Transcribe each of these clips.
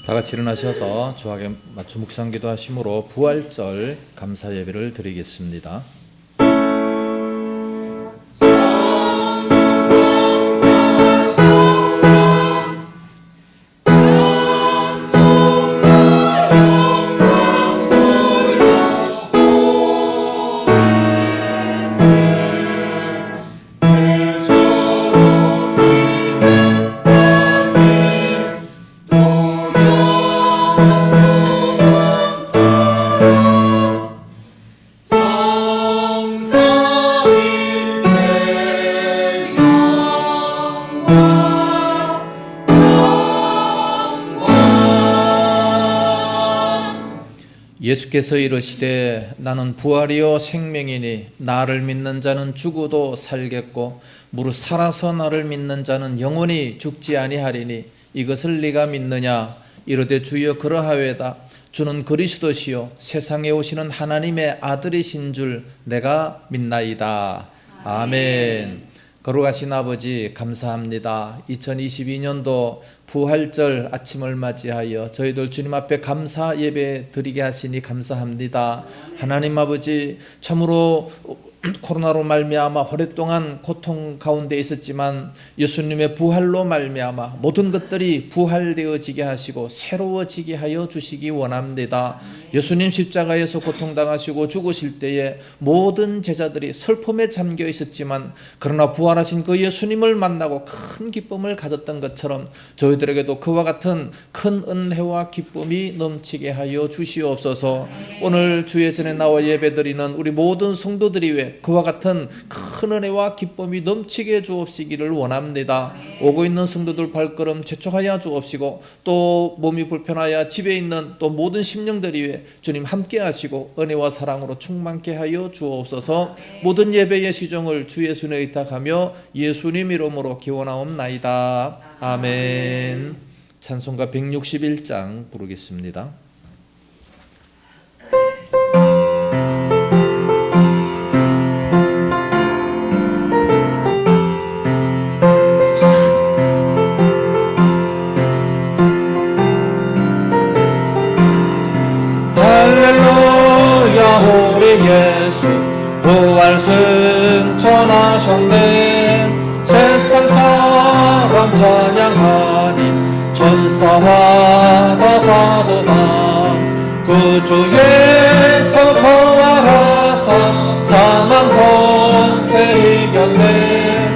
다 같이 일어나셔서 주하게 맞춰 묵상기도 하심으로 부활절 감사 예배를 드리겠습니다. 예수께서 이르시되 나는 부활이요 생명이니 나를 믿는 자는 죽어도 살겠고 무릇 살아서 나를 믿는 자는 영원히 죽지 아니하리니 이것을 네가 믿느냐. 이르되 주여 그러하외다. 주는 그리스도시요 세상에 오시는 하나님의 아들이신 줄 내가 믿나이다. 아멘. 거룩하신 아버지 감사합니다. 2022년도 부활절 아침을 맞이하여 저희들 주님 앞에 감사 예배 드리게 하시니 감사합니다. 하나님 아버지, 참으로 코로나로 말미암아 오랫동안 고통 가운데 있었지만 예수님의 부활로 말미암아 모든 것들이 부활되어지게 하시고 새로워지게 하여 주시기 원합니다. 예수님 십자가에서 고통당하시고 죽으실 때에 모든 제자들이 슬픔에 잠겨 있었지만 그러나 부활하신 그 예수님을 만나고 큰 기쁨을 가졌던 것처럼 저희들에게도 그와 같은 큰 은혜와 기쁨이 넘치게 하여 주시옵소서. 오늘 주의 전에 나와 예배드리는 우리 모든 성도들이 왜 그와 같은 큰 은혜와 기쁨이 넘치게 해 주옵시기를 원합니다. 오고 있는 성도들 발걸음 재촉하여 주옵시고 또 몸이 불편하여 집에 있는 또 모든 심령들이 왜 주님 함께 하시고 은혜와 사랑으로 충만케 하여 주옵소서. 모든 예배의 시종을 주 예수님에 의탁하며 예수님 이름으로 기원하옵나이다. 아멘. 찬송가 161장 부르겠습니다. 부활 승천하셨네. 세상 사람 찬양하니 천사마다 파도다. 구주에서 부활하사 사망 권세 이겼네.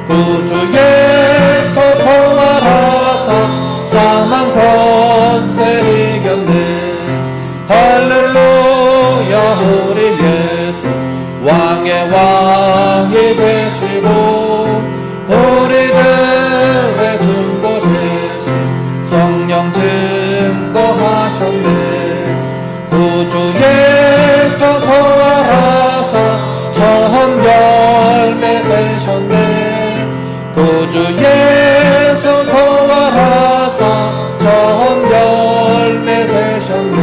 구주에서 부활하사 사망 권세 이겼네. 할렐루야. 우리 예수 왕의 왕이 되시고 우리들의 중보 대신 성령 증거하셨네. 구주에서 부활하사 처음 열매 되셨네. 구주에서 부활하사 처음 열매 되셨네.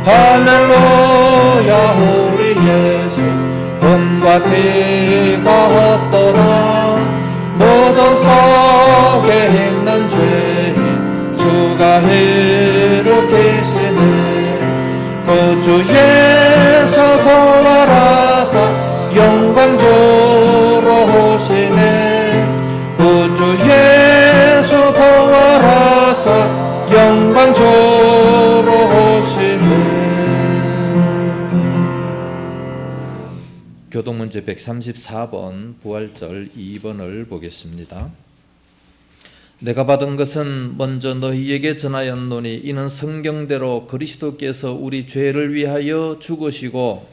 할렐루야. 우리 예수 흠과 티가 없더라. 무덤 속에 있는 죄인 주가 일으키시네. 구주에서 부활하사 영광주로 오시네. 구주에서 부활하사 영광주로 오시네. 교동문제 134번 부활절 2번을 보겠습니다. 내가 받은 것은 먼저 너희에게 전하였노니 이는 성경대로 그리스도께서 우리 죄를 위하여 죽으시고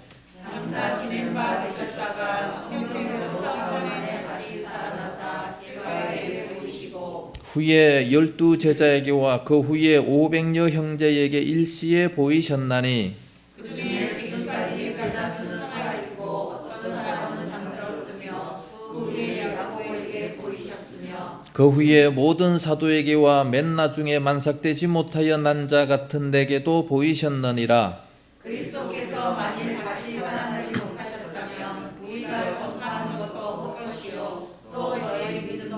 장사 지낸 바 되셨다가 성경대로 3번에 다시 살아나사 일바에 보이시고 후에 12 제자에게와 그 후에 500여 형제에게 일시에 보이셨나니 그중에 지금까지 별다수는 살아 있고 어떤 사람은 잠들었으며 그 후에 야고보에게 보이셨으며 그 후에 모든 사도에게와 맨 나중에 만삭되지 못하여 난 자 같은 내게도 보이셨느니라. 그리스도께서 만일 다시 살아나지 못하셨다면 우리가 전파하는 것도 헛것이요 또 너희 믿음도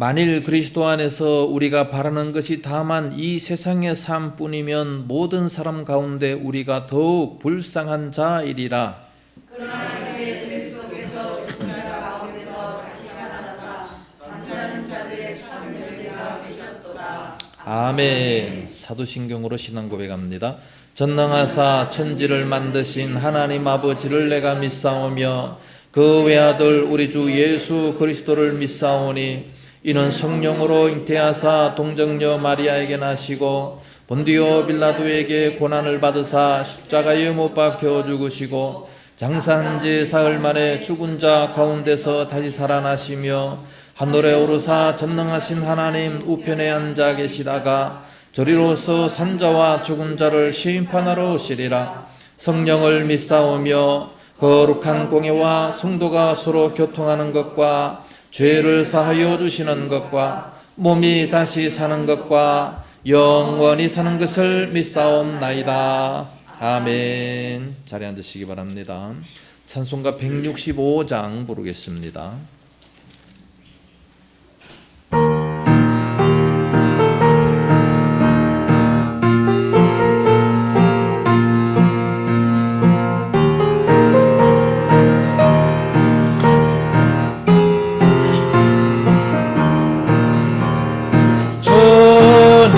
만일 그리스도 안에서 우리가 바라는 것이 다만 이 세상의 삶뿐이면 모든 사람 가운데 우리가 더욱 불쌍한 자이리라. 그러나 이제 그리스도께서 죽은 자 가운데서 다시 살아나사 잠자는 자들의 참 열매가 되셨도다. 아멘. 사도신경으로 신앙 고백합니다. 전능하사 천지를 만드신 하나님 아버지를 내가 믿사오며 그 외아들 우리 주 예수 그리스도를 믿사오니 이는 성령으로 잉태하사 동정녀 마리아에게 나시고 본디오 빌라도에게 고난을 받으사 십자가에 못 박혀 죽으시고 장사한 지 사흘 만에 죽은 자 가운데서 다시 살아나시며 하늘에 오르사 전능하신 하나님 우편에 앉아 계시다가 저리로서 산자와 죽은 자를 심판하러 오시리라. 성령을 믿사오며 거룩한 공예와 성도가 서로 교통하는 것과 죄를 사하여 주시는 것과 몸이 다시 사는 것과 영원히 사는 것을 믿사옵나이다. 아멘. 자리에 앉으시기 바랍니다. 찬송가 165장 부르겠습니다.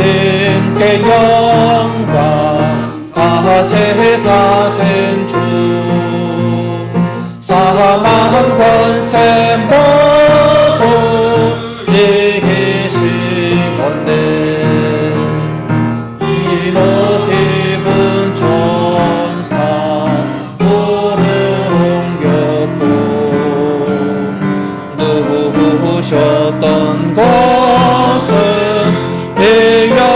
주님께 영광 다세 사신 주 사망 권세 모두 이기시건대 이노 입은 천사 부름 겪고 누우셨던 곳은 비어있었네.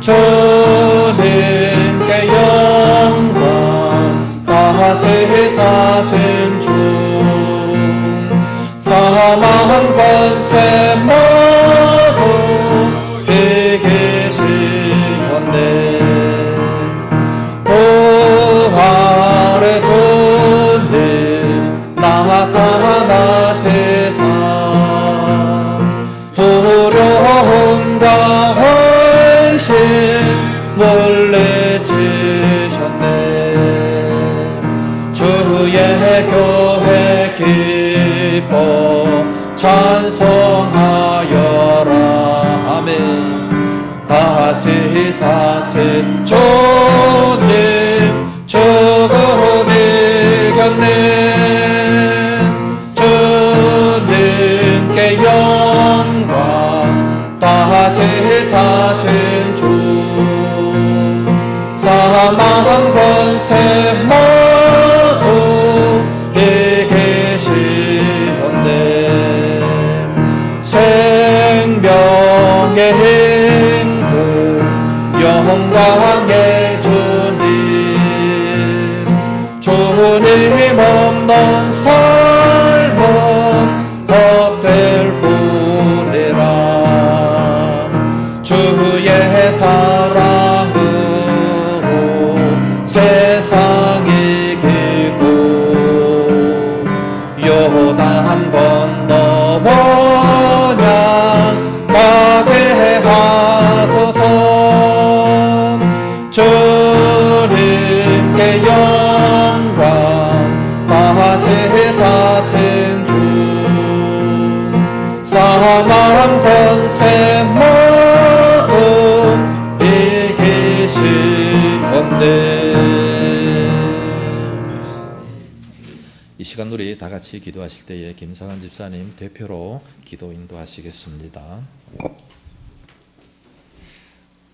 주님께 영광 다시 사신 주 사망 권세 모두 이기시건대 부활의 주님 나타나 세상 두려움과 헌신 물리치셨네. 주의 교회 기뻐 찬송하여라. 아멘. 다시 사신 주님 죽음 이겼네. 주님께 영광 다시 사신 주 사망 권세 모두 이기시건대 생명의 힘그 영광의 주님 주님 없는 삶은 헛될 뿐이라. 주의 사랑으로 세상 이기고 요단 건너 번양 가게 하소서. 주님께 영광 다시 사신 주 사망 권세 모두 이기시건대. 이 시간 우리 다 같이 기도하실 때에 김상환 집사님 대표로 기도 인도하시겠습니다.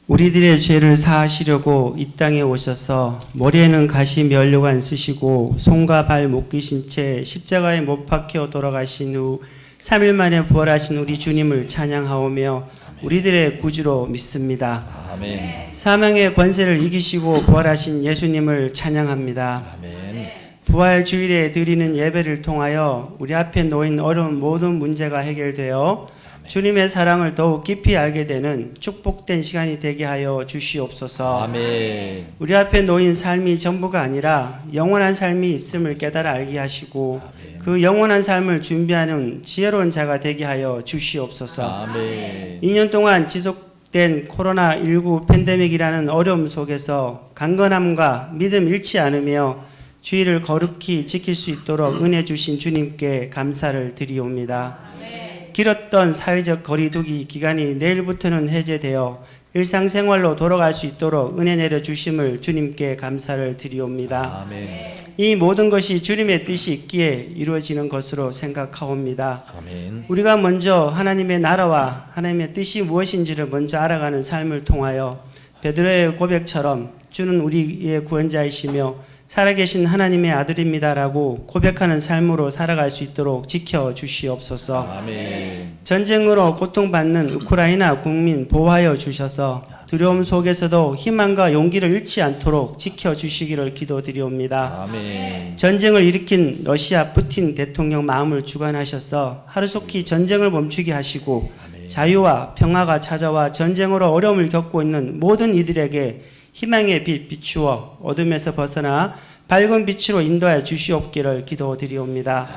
우리들의 죄를 사하시려고 이 땅에 오셔서 머리에는 가시 면류관 쓰시고 손과 발 묶이신 채 십자가에 못 박혀 돌아가신 후 3일 만에 부활하신 우리 주님을 찬양하오며 우리들의 구주로 믿습니다. 아멘. 사망의 권세를 이기시고 부활하신 예수님을 찬양합니다. 아멘. 부활 주일에 드리는 예배를 통하여 우리 앞에 놓인 어려운 모든 문제가 해결되어 주님의 사랑을 더욱 깊이 알게 되는 축복된 시간이 되게 하여 주시옵소서. 아멘. 우리 앞에 놓인 삶이 전부가 아니라 영원한 삶이 있음을 깨달아 알게 하시고 그 영원한 삶을 준비하는 지혜로운 자가 되게 하여 주시옵소서. 아멘. 2년 동안 지속된 코로나19 팬데믹이라는 어려움 속에서 강건함과 믿음 잃지 않으며 주의를 거룩히 지킬 수 있도록 은혜 주신 주님께 감사를 드리옵니다. 길었던 사회적 거리두기 기간이 내일부터는 해제되어 일상생활로 돌아갈 수 있도록 은혜 내려주심을 주님께 감사를 드리옵니다. 아멘. 이 모든 것이 주님의 뜻이 있기에 이루어지는 것으로 생각하옵니다. 아멘. 우리가 먼저 하나님의 나라와 하나님의 뜻이 무엇인지를 먼저 알아가는 삶을 통하여 베드로의 고백처럼 주는 우리의 구원자이시며 살아계신 하나님의 아들입니다라고 고백하는 삶으로 살아갈 수 있도록 지켜주시옵소서. 아멘. 전쟁으로 고통받는 우크라이나 국민 보호하여 주셔서 두려움 속에서도 희망과 용기를 잃지 않도록 지켜주시기를 기도드리옵니다. 아멘. 전쟁을 일으킨 러시아 푸틴 대통령 마음을 주관하셔서 하루속히 전쟁을 멈추게 하시고 자유와 평화가 찾아와 전쟁으로 어려움을 겪고 있는 모든 이들에게 희망의 빛 비추어 어둠에서 벗어나 밝은 빛으로 인도하여 주시옵기를 기도드리옵니다.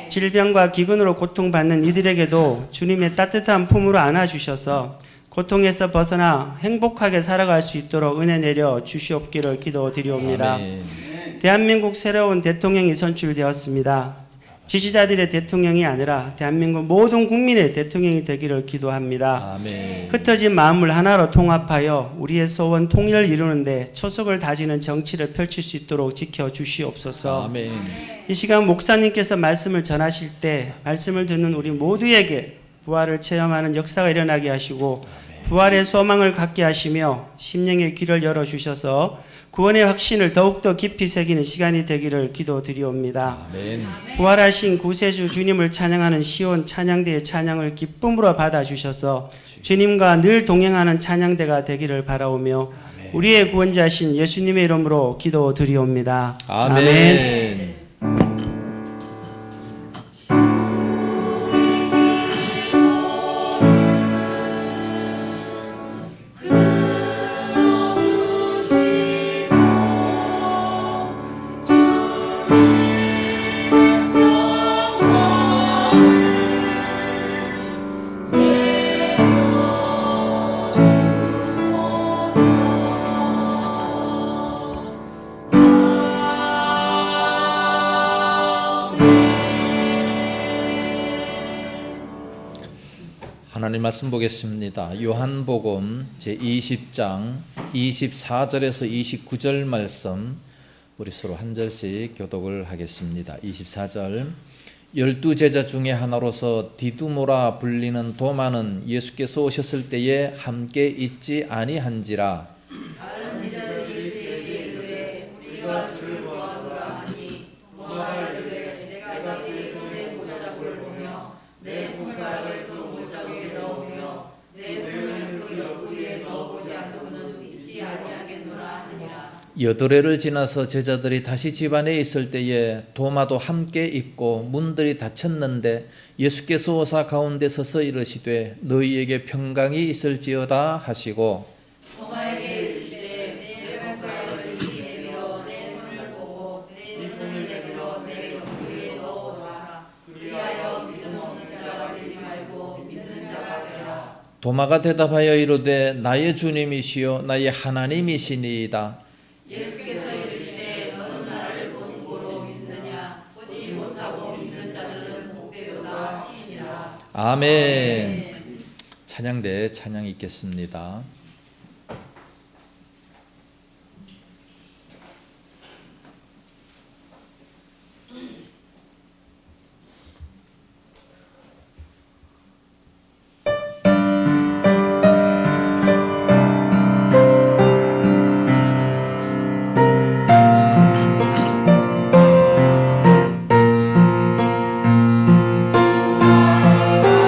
질병과 기근으로 고통받는 이들에게도 주님의 따뜻한 품으로 안아주셔서 고통에서 벗어나 행복하게 살아갈 수 있도록 은혜 내려 주시옵기를 기도드리옵니다. 아멘. 대한민국 새로운 대통령이 선출되었습니다. 지지자들의 대통령이 아니라 대한민국 모든 국민의 대통령이 되기를 기도합니다. 아멘. 흩어진 마음을 하나로 통합하여 우리의 소원 통일을 이루는데 초석을 다지는 정치를 펼칠 수 있도록 지켜주시옵소서. 아멘. 이 시간 목사님께서 말씀을 전하실 때 말씀을 듣는 우리 모두에게 부활을 체험하는 역사가 일어나게 하시고 부활의 소망을 갖게 하시며 심령의 귀를 열어주셔서 구원의 확신을 더욱더 깊이 새기는 시간이 되기를 기도드리옵니다. 아멘. 부활하신 구세주 주님을 찬양하는 시온 찬양대의 찬양을 기쁨으로 받아주셔서 주님과 늘 동행하는 찬양대가 되기를 바라오며 우리의 구원자신 예수님의 이름으로 기도드리옵니다. 아멘. 하나님 말씀 보겠습니다. 요한복음 제20장 24절에서 29절 말씀 우리 서로 한 절씩 교독을 하겠습니다. 24절 12제자 중에 하나로서 디두모라 불리는 도마는 예수께서 오셨을 때에 함께 있지 아니한지라. 다른 제자들이 그에게 이르되 우리가 주를 보아노라 하니 도마가 이르되 내가 네 손에 못자국을 보며 내 손가락을 그 못자국에 넣으며 내 손을 그 옆구리에 넣어보지 않고는 믿지 아니하겠노라 하니라. 여드레를 지나서 제자들이 다시 집안에 있을 때에 도마도 함께 있고 문들이 닫혔는데 예수께서 오사 가운데 서서 이르시되 너희에게 평강이 있을지어다 하시고 도마에게 이르시되 내 손가락을 이리 내밀어 내 손을 보고 내 손을 내밀어 내 옆구리에 넣어라. 그리하여 믿음 없는 자가 되지 말고 믿는 자가 되라. 도마가 대답하여 이르되 나의 주님이시요 나의 하나님이시니이다. 예수께서 이르시되 너는 나를 본 고로 믿느냐. 보지 못하고 믿는 자들은 복되도다 하시니라. 아멘. 찬양대 찬양 있겠습니다.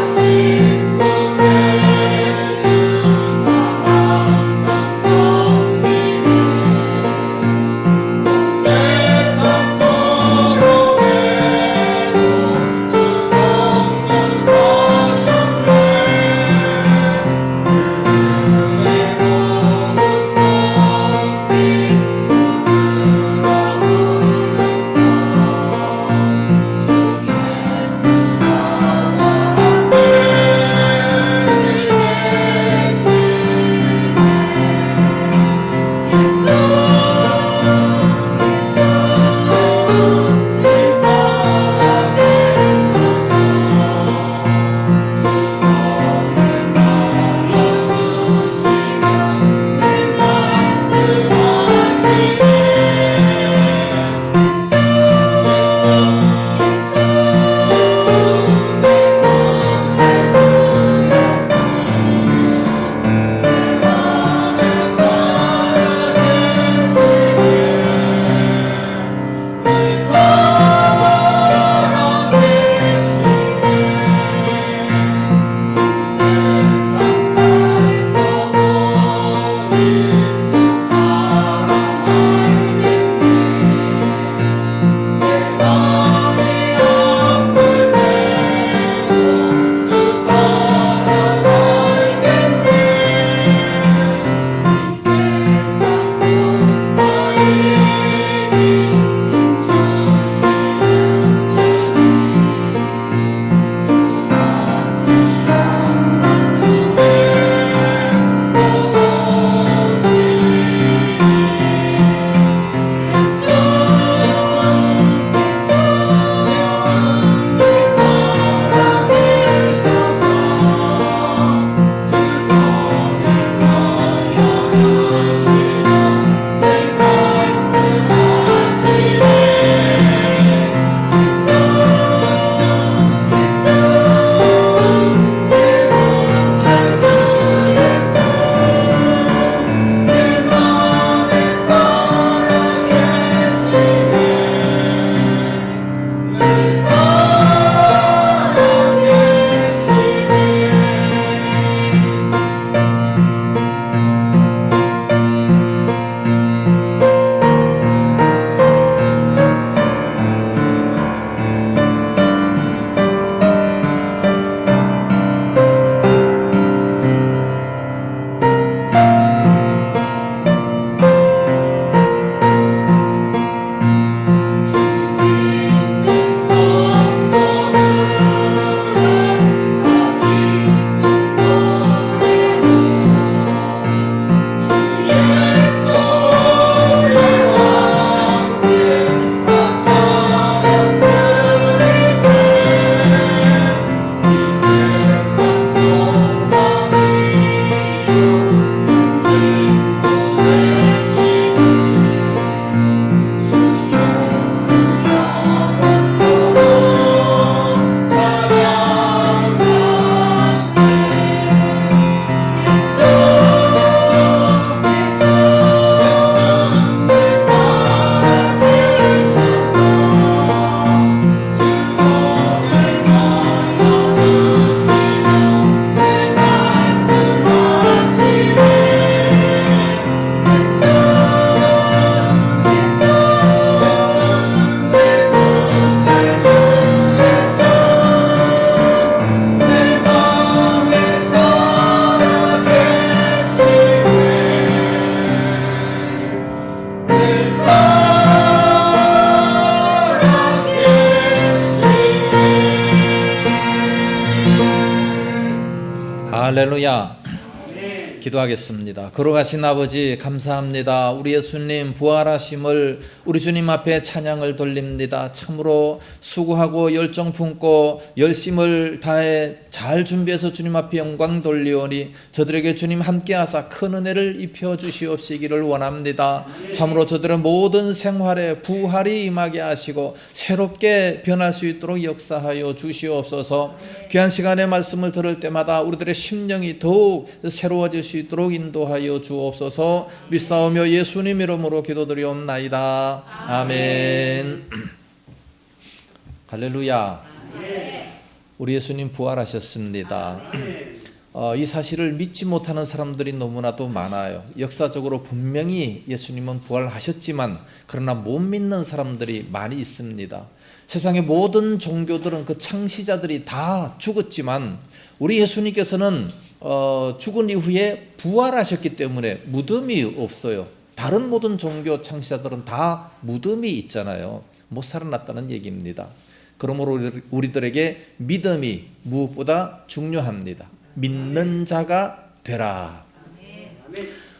하신 곳에 주마 할렐루야. 기도하겠습니다. 걸어가신 아버지 감사합니다. 우리 예수님 부활하심을 우리 주님 앞에 찬양을 돌립니다. 참으로 수고하고 열정 품고 열심을 다해 잘 준비해서 주님 앞에 영광 돌리오니 저들에게 주님 함께하사 큰 은혜를 입혀 주시옵시기를 원합니다. 참으로 저들의 모든 생활에 부활이 임하게 하시고 새롭게 변할 수 있도록 역사하여 주시옵소서. 귀한 시간의 말씀을 들을 때마다 우리들의 심령이 더욱 새로워질 수 있도록 인도하여 주옵소서. 믿사오며 예수님 이름으로 기도드리옵나이다. 아멘. 할렐루야. 우리 예수님 부활하셨습니다. 이 사실을 믿지 못하는 사람들이 너무나도 많아요. 역사적으로 분명히 예수님은 부활하셨지만 그러나 못 믿는 사람들이 많이 있습니다. 세상의 모든 종교들은 그 창시자들이 다 죽었지만 우리 예수님께서는 죽은 이후에 부활하셨기 때문에 무덤이 없어요. 다른 모든 종교 창시자들은 다 무덤이 있잖아요. 못 살아났다는 얘기입니다. 그러므로 우리들에게 믿음이 무엇보다 중요합니다. 믿는 자가 되라.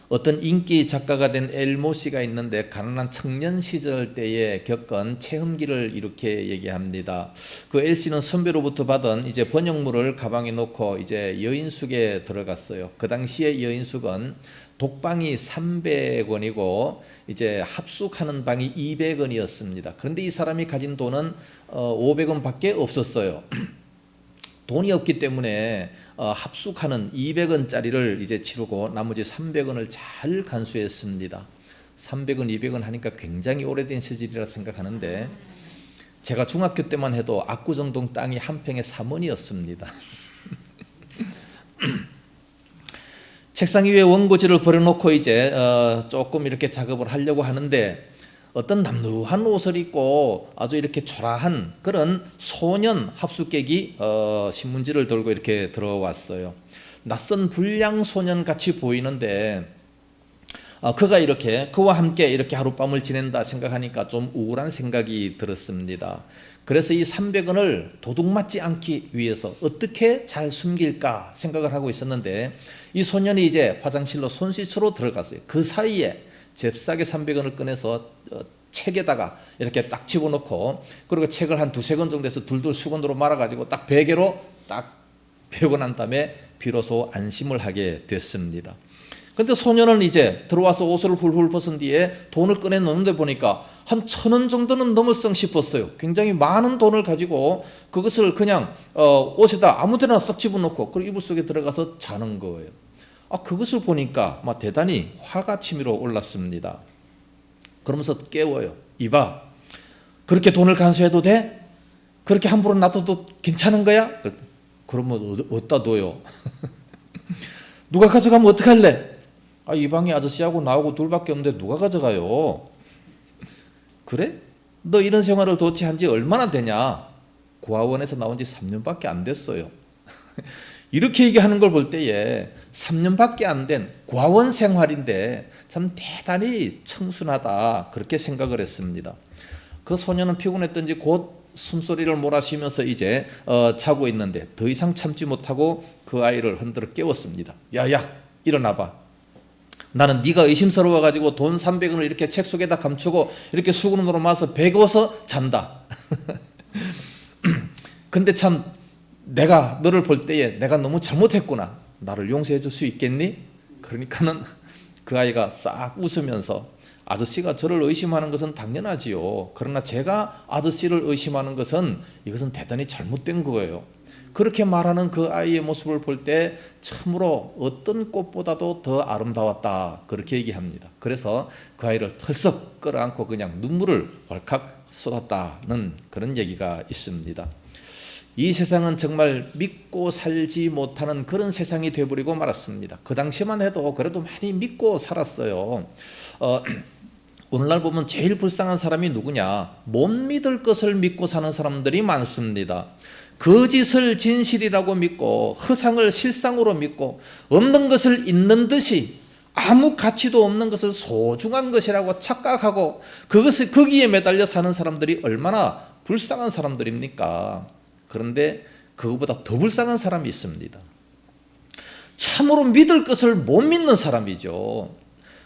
어떤 인기 작가가 된 엘모 씨가 있는데 가난한 청년 시절 때에 겪은 체험기를 이렇게 얘기합니다. 그 엘 씨는 선배로부터 받은 이제 번역물을 가방에 넣고 이제 여인숙에 들어갔어요. 그 당시에 여인숙은 독방이 300원이고 이제 합숙하는 방이 200원이었습니다. 그런데 이 사람이 가진 돈은 500원밖에 없었어요. 돈이 없기 때문에 합숙하는 200원짜리를 이제 치르고 나머지 300원을 잘 간수했습니다. 300원, 200원 하니까 굉장히 오래된 시절이라 생각하는데 제가 중학교 때만 해도 압구정동 땅이 한 평에 3원이었습니다. 책상 위에 원고지를 버려놓고 이제 조금 이렇게 작업을 하려고 하는데 어떤 남루한 옷을 입고 아주 이렇게 초라한 그런 소년 합숙객이 신문지를 들고 이렇게 들어왔어요. 낯선 불량 소년 같이 보이는데 그가 이렇게 그와 함께 이렇게 하룻밤을 지낸다 생각하니까 좀 우울한 생각이 들었습니다. 그래서 이 300원을 도둑맞지 않기 위해서 어떻게 잘 숨길까 생각을 하고 있었는데 이 소년이 이제 화장실로 손씻으러 들어갔어요. 그 사이에 잽싸게 300원을 꺼내서 책에다가 이렇게 딱 집어넣고 그리고 책을 한 두세 권 정도 해서 둘둘 수건으로 말아가지고 딱 베개로 딱 베고 난 다음에 비로소 안심을 하게 됐습니다. 그런데 소년은 이제 들어와서 옷을 훌훌 벗은 뒤에 돈을 꺼내 넣는데 보니까 한 1,000원 정도는 넘었성 싶었어요. 굉장히 많은 돈을 가지고 그것을 그냥 옷에다 아무데나 싹 집어넣고 그리고 이불 속에 들어가서 자는 거예요. 그것을 보니까 막 대단히 화가 치밀어 올랐습니다. 그러면서 깨워요. 이봐, 그렇게 돈을 간수해도 돼? 그렇게 함부로 놔둬도 괜찮은 거야? 그러면 어디다 둬요? 누가 가져가면 어떡할래? 이 방에 아저씨하고 나하고 둘밖에 없는데 누가 가져가요? 그래? 너 이런 생활을 도대체 한지 얼마나 되냐? 고아원에서 나온 지 3년밖에 안 됐어요. 이렇게 얘기하는 걸 볼 때에 3년밖에 안 된 고아원 생활인데 참 대단히 청순하다 그렇게 생각을 했습니다. 그 소년은 피곤했던지 곧 숨소리를 몰아쉬면서 이제 자고 있는데 더 이상 참지 못하고 그 아이를 흔들어 깨웠습니다. 야야 일어나봐. 나는 네가 의심스러워가지고 돈 300원을 이렇게 책 속에다 감추고 이렇게 수건으로 말아서 베고서 잔다. 근데 참 내가 너를 볼 때에 내가 너무 잘못했구나. 나를 용서해 줄 수 있겠니? 그러니까는 그 아이가 싹 웃으면서 아저씨가 저를 의심하는 것은 당연하지요. 그러나 제가 아저씨를 의심하는 것은 이것은 대단히 잘못된 거예요. 그렇게 말하는 그 아이의 모습을 볼 때 참으로 어떤 꽃보다도 더 아름다웠다 그렇게 얘기합니다. 그래서 그 아이를 털썩 끌어안고 그냥 눈물을 벌컥 쏟았다는 그런 얘기가 있습니다. 이 세상은 정말 믿고 살지 못하는 그런 세상이 되어버리고 말았습니다. 그 당시만 해도 그래도 많이 믿고 살았어요. 오늘날 보면 제일 불쌍한 사람이 누구냐? 못 믿을 것을 믿고 사는 사람들이 많습니다. 거짓을 진실이라고 믿고 허상을 실상으로 믿고 없는 것을 있는 듯이 아무 가치도 없는 것을 소중한 것이라고 착각하고 그것을 거기에 매달려 사는 사람들이 얼마나 불쌍한 사람들입니까? 그런데 그것보다 더 불쌍한 사람이 있습니다. 참으로 믿을 것을 못 믿는 사람이죠.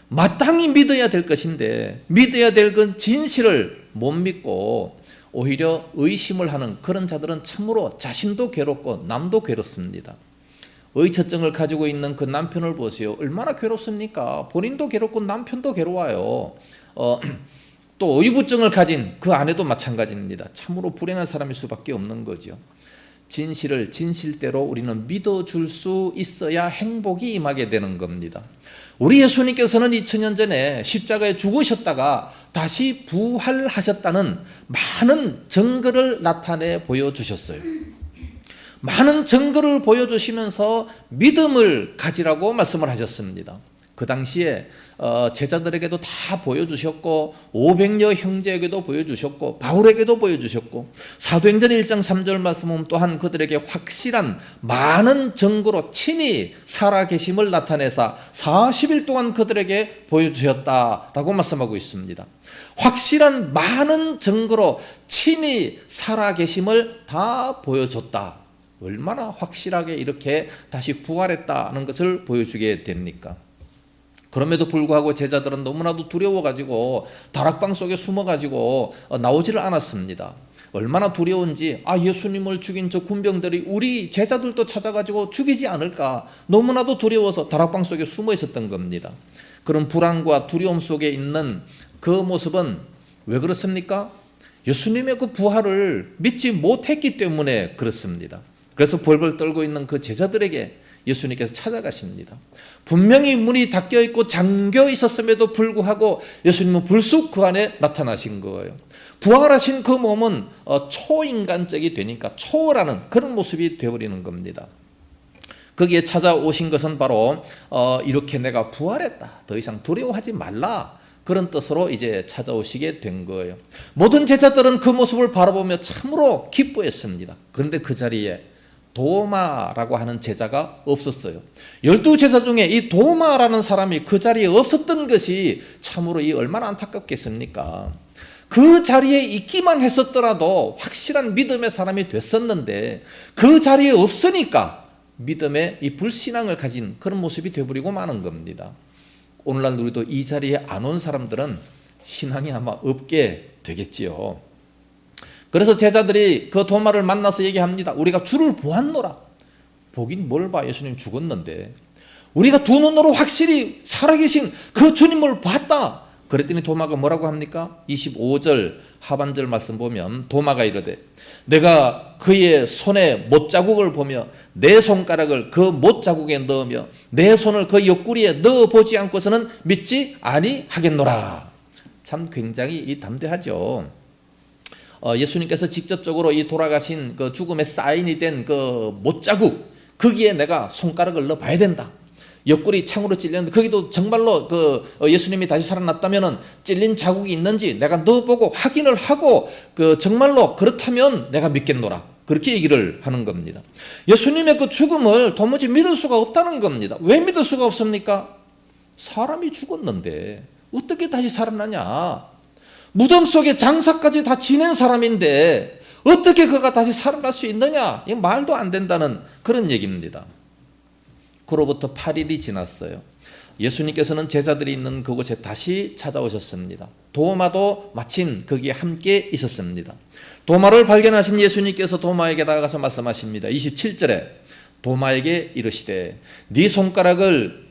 마땅히 믿어야 될 것인데 믿어야 될 건 진실을 못 믿고 오히려 의심을 하는 그런 자들은 참으로 자신도 괴롭고 남도 괴롭습니다. 의처증을 가지고 있는 그 남편을 보세요. 얼마나 괴롭습니까? 본인도 괴롭고 남편도 괴로워요. 또 의부증을 가진 그 아내도 마찬가지입니다. 참으로 불행한 사람일 수밖에 없는 거죠. 진실을 진실대로 우리는 믿어줄 수 있어야 행복이 임하게 되는 겁니다. 우리 예수님께서는 2000년 전에 십자가에 죽으셨다가 다시 부활하셨다는 많은 증거를 나타내 보여주셨어요. 많은 증거를 보여주시면서 믿음을 가지라고 말씀을 하셨습니다. 그 당시에 제자들에게도 다 보여주셨고 500여 형제에게도 보여주셨고 바울에게도 보여주셨고 사도행전 1장 3절 말씀은 또한 그들에게 확실한 많은 증거로 친히 살아계심을 나타내사 40일 동안 그들에게 보여주셨다라고 말씀하고 있습니다. 확실한 많은 증거로 친히 살아계심을 다 보여줬다. 얼마나 확실하게 이렇게 다시 부활했다는 것을 보여주게 됩니까? 그럼에도 불구하고 제자들은 너무나도 두려워가지고 다락방 속에 숨어가지고 나오지를 않았습니다. 얼마나 두려운지 예수님을 죽인 저 군병들이 우리 제자들도 찾아가지고 죽이지 않을까 너무나도 두려워서 다락방 속에 숨어 있었던 겁니다. 그런 불안과 두려움 속에 있는 그 모습은 왜 그렇습니까? 예수님의 그 부활을 믿지 못했기 때문에 그렇습니다. 그래서 벌벌 떨고 있는 그 제자들에게 예수님께서 찾아가십니다. 분명히 문이 닫혀 있고 잠겨 있었음에도 불구하고 예수님은 불쑥 그 안에 나타나신 거예요. 부활하신 그 몸은 초인간적이 되니까 초월하는 그런 모습이 되어버리는 겁니다. 거기에 찾아오신 것은 바로 이렇게 내가 부활했다. 더 이상 두려워하지 말라. 그런 뜻으로 이제 찾아오시게 된 거예요. 모든 제자들은 그 모습을 바라보며 참으로 기뻐했습니다. 그런데 그 자리에 도마라고 하는 제자가 없었어요. 12제자 중에 이 도마라는 사람이 그 자리에 없었던 것이 참으로 얼마나 안타깝겠습니까? 그 자리에 있기만 했었더라도 확실한 믿음의 사람이 됐었는데 그 자리에 없으니까 믿음의 이 불신앙을 가진 그런 모습이 되어버리고 마는 겁니다. 오늘날 우리도 이 자리에 안 온 사람들은 신앙이 아마 없게 되겠지요. 그래서 제자들이 그 도마를 만나서 얘기합니다. 우리가 주를 보았노라. 보긴 뭘 봐, 예수님 죽었는데. 우리가 두 눈으로 확실히 살아계신 그 주님을 봤다. 그랬더니 도마가 뭐라고 합니까? 25절 하반절 말씀 보면 도마가 이르되 내가 그의 손에 못자국을 보며 내 손가락을 그 못자국에 넣으며 내 손을 그 옆구리에 넣어보지 않고서는 믿지 아니하겠노라. 참 굉장히 담대하죠. 예수님께서 직접적으로 이 돌아가신 그 죽음의 사인이 된 그 못자국 거기에 내가 손가락을 넣어봐야 된다. 옆구리 창으로 찔렸는데 거기도 정말로 그 예수님이 다시 살아났다면은 찔린 자국이 있는지 내가 넣어보고 확인을 하고 그 정말로 그렇다면 내가 믿겠노라. 그렇게 얘기를 하는 겁니다. 예수님의 그 죽음을 도무지 믿을 수가 없다는 겁니다. 왜 믿을 수가 없습니까? 사람이 죽었는데 어떻게 다시 살아나냐? 무덤 속에 장사까지 다 지낸 사람인데 어떻게 그가 다시 살아날 수 있느냐? 이 말도 안 된다는 그런 얘기입니다. 그로부터 8일이 지났어요. 예수님께서는 제자들이 있는 그곳에 다시 찾아오셨습니다. 도마도 마침 거기에 함께 있었습니다. 도마를 발견하신 예수님께서 도마에게 다가가서 말씀하십니다. 27절에 도마에게 이르시되 네 손가락을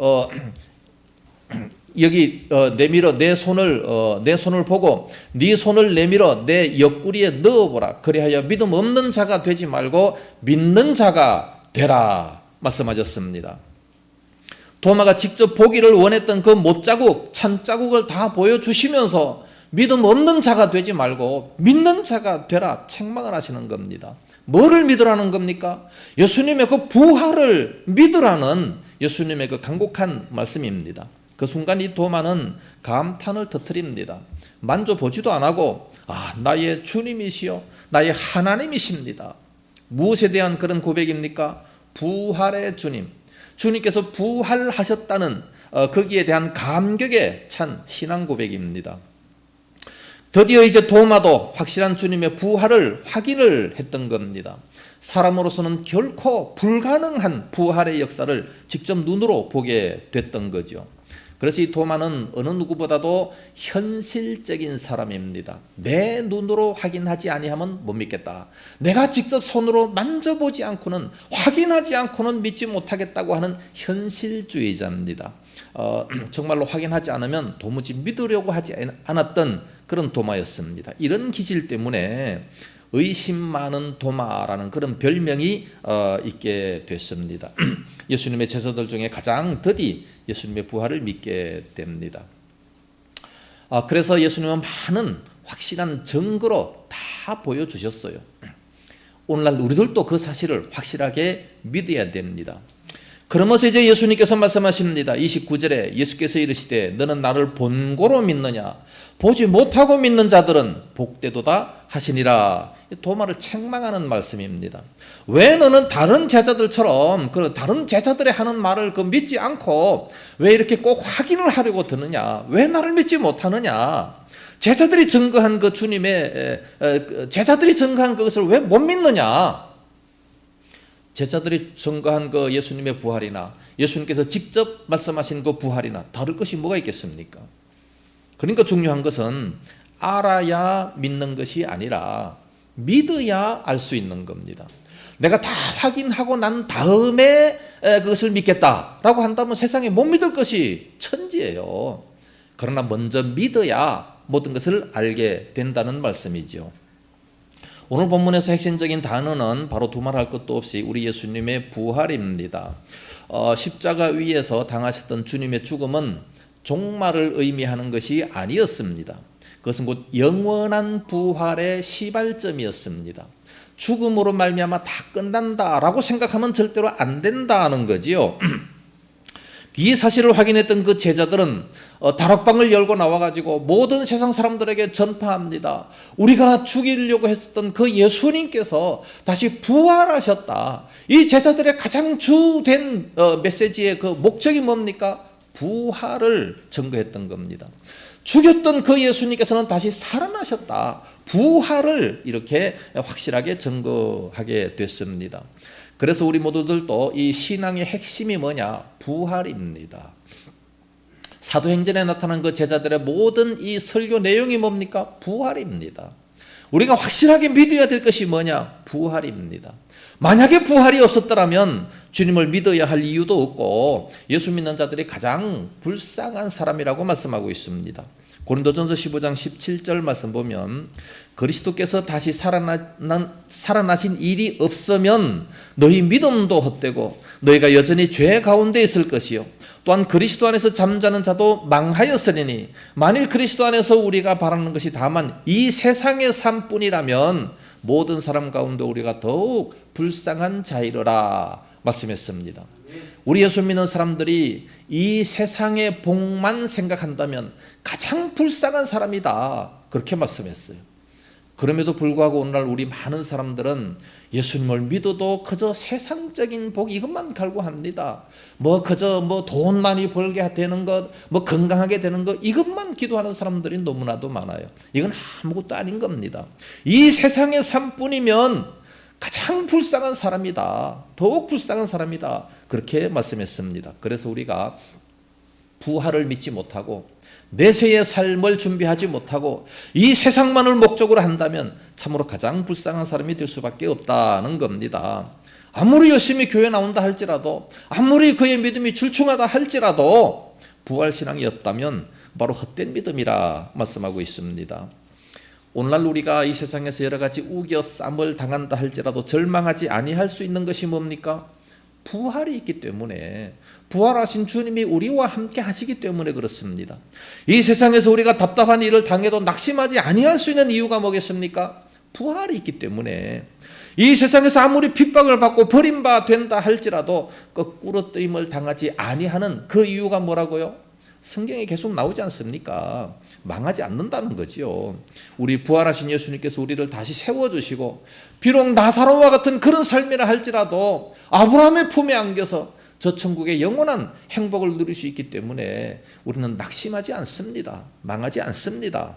여기 내밀어 내 손을 보고 네 손을 내밀어 내 옆구리에 넣어보라. 그리하여 믿음 없는 자가 되지 말고 믿는 자가 되라 말씀하셨습니다. 도마가 직접 보기를 원했던 그 못자국, 찬자국을 다 보여주시면서 믿음 없는 자가 되지 말고 믿는 자가 되라 책망을 하시는 겁니다. 뭐를 믿으라는 겁니까? 예수님의 그 부활을 믿으라는 예수님의 그 간곡한 말씀입니다. 그 순간 이 도마는 감탄을 터뜨립니다. 만져보지도 안 하고 나의 주님이시여 나의 하나님이십니다. 무엇에 대한 그런 고백입니까? 부활의 주님, 주님께서 부활하셨다는 거기에 대한 감격에 찬 신앙 고백입니다. 드디어 이제 도마도 확실한 주님의 부활을 확인을 했던 겁니다. 사람으로서는 결코 불가능한 부활의 역사를 직접 눈으로 보게 됐던 거죠. 그래서 이 도마는 어느 누구보다도 현실적인 사람입니다. 내 눈으로 확인하지 아니하면 못 믿겠다. 내가 직접 손으로 만져보지 않고는, 확인하지 않고는 믿지 못하겠다고 하는 현실주의자입니다. 정말로 확인하지 않으면 도무지 믿으려고 하지 않았던 그런 도마였습니다. 이런 기질 때문에 의심 많은 도마라는 그런 별명이 있게 됐습니다. 예수님의 제자들 중에 가장 더디 예수님의 부활을 믿게 됩니다. 그래서 예수님은 많은 확실한 증거로 다 보여주셨어요. 오늘날 우리들도 그 사실을 확실하게 믿어야 됩니다. 그러면서 이제 예수님께서 말씀하십니다. 29절에 예수께서 이르시되 너는 나를 본고로 믿느냐? 보지 못하고 믿는 자들은 복되도다 하시니라. 도마를 책망하는 말씀입니다. 왜 너는 다른 제자들처럼 다른 제자들이 하는 말을 믿지 않고 왜 이렇게 꼭 확인을 하려고 드느냐? 왜 나를 믿지 못하느냐? 제자들이 증거한 그 주님의 제자들이 증거한 그것을 왜 못 믿느냐? 제자들이 증거한 그 예수님의 부활이나 예수님께서 직접 말씀하신 그 부활이나 다를 것이 뭐가 있겠습니까? 그러니까 중요한 것은 알아야 믿는 것이 아니라 믿어야 알 수 있는 겁니다. 내가 다 확인하고 난 다음에 그것을 믿겠다라고 한다면 세상에 못 믿을 것이 천지예요. 그러나 먼저 믿어야 모든 것을 알게 된다는 말씀이죠. 오늘 본문에서 핵심적인 단어는 바로 두말할 것도 없이 우리 예수님의 부활입니다. 십자가 위에서 당하셨던 주님의 죽음은 종말을 의미하는 것이 아니었습니다. 그것은 곧 영원한 부활의 시발점이었습니다. 죽음으로 말미암아 다 끝난다라고 생각하면 절대로 안 된다는 거지요. 이 사실을 확인했던 그 제자들은 다락방을 열고 나와가지고 모든 세상 사람들에게 전파합니다. 우리가 죽이려고 했었던 그 예수님께서 다시 부활하셨다. 이 제자들의 가장 주된 메시지의 그 목적이 뭡니까? 부활을 증거했던 겁니다. 죽였던 그 예수님께서는 다시 살아나셨다. 부활을 이렇게 확실하게 증거하게 됐습니다. 그래서 우리 모두들도 이 신앙의 핵심이 뭐냐? 부활입니다. 사도행전에 나타난 그 제자들의 모든 이 설교 내용이 뭡니까? 부활입니다. 우리가 확실하게 믿어야 될 것이 뭐냐? 부활입니다. 만약에 부활이 없었더라면 주님을 믿어야 할 이유도 없고 예수 믿는 자들이 가장 불쌍한 사람이라고 말씀하고 있습니다. 고린도전서 15장 17절 말씀 보면 그리스도께서 다시 살아나신 일이 없으면 너희 믿음도 헛되고 너희가 여전히 죄 가운데 있을 것이요 또한 그리스도 안에서 잠자는 자도 망하였으리니 만일 그리스도 안에서 우리가 바라는 것이 다만 이 세상의 삶뿐이라면 모든 사람 가운데 우리가 더욱 불쌍한 자이러라 말씀했습니다. 우리 예수 믿는 사람들이 이 세상의 복만 생각한다면 가장 불쌍한 사람이다 그렇게 말씀했어요. 그럼에도 불구하고 오늘날 우리 많은 사람들은 예수님을 믿어도 그저 세상적인 복 이것만 갈구합니다. 그저 돈 많이 벌게 되는 것, 건강하게 되는 것 이것만 기도하는 사람들이 너무나도 많아요. 이건 아무것도 아닌 겁니다. 이 세상의 삶뿐이면 가장 불쌍한 사람이다. 더욱 불쌍한 사람이다. 그렇게 말씀했습니다. 그래서 우리가 부활을 믿지 못하고 내세의 삶을 준비하지 못하고 이 세상만을 목적으로 한다면 참으로 가장 불쌍한 사람이 될 수밖에 없다는 겁니다. 아무리 열심히 교회 나온다 할지라도 아무리 그의 믿음이 출중하다 할지라도 부활신앙이 없다면 바로 헛된 믿음이라 말씀하고 있습니다. 오늘날 우리가 이 세상에서 여러 가지 우겨쌈을 당한다 할지라도 절망하지 아니할 수 있는 것이 뭡니까? 부활이 있기 때문에 부활하신 주님이 우리와 함께 하시기 때문에 그렇습니다. 이 세상에서 우리가 답답한 일을 당해도 낙심하지 아니할 수 있는 이유가 뭐겠습니까? 부활이 있기 때문에 이 세상에서 아무리 핍박을 받고 버림받된다 할지라도 꾸러뜨림을 당하지 아니하는 그 이유가 뭐라고요? 성경에 계속 나오지 않습니까? 망하지 않는다는 거지요. 우리 부활하신 예수님께서 우리를 다시 세워주시고 비록 나사로와 같은 그런 삶이라 할지라도 아브라함의 품에 안겨서 저 천국의 영원한 행복을 누릴 수 있기 때문에 우리는 낙심하지 않습니다. 망하지 않습니다.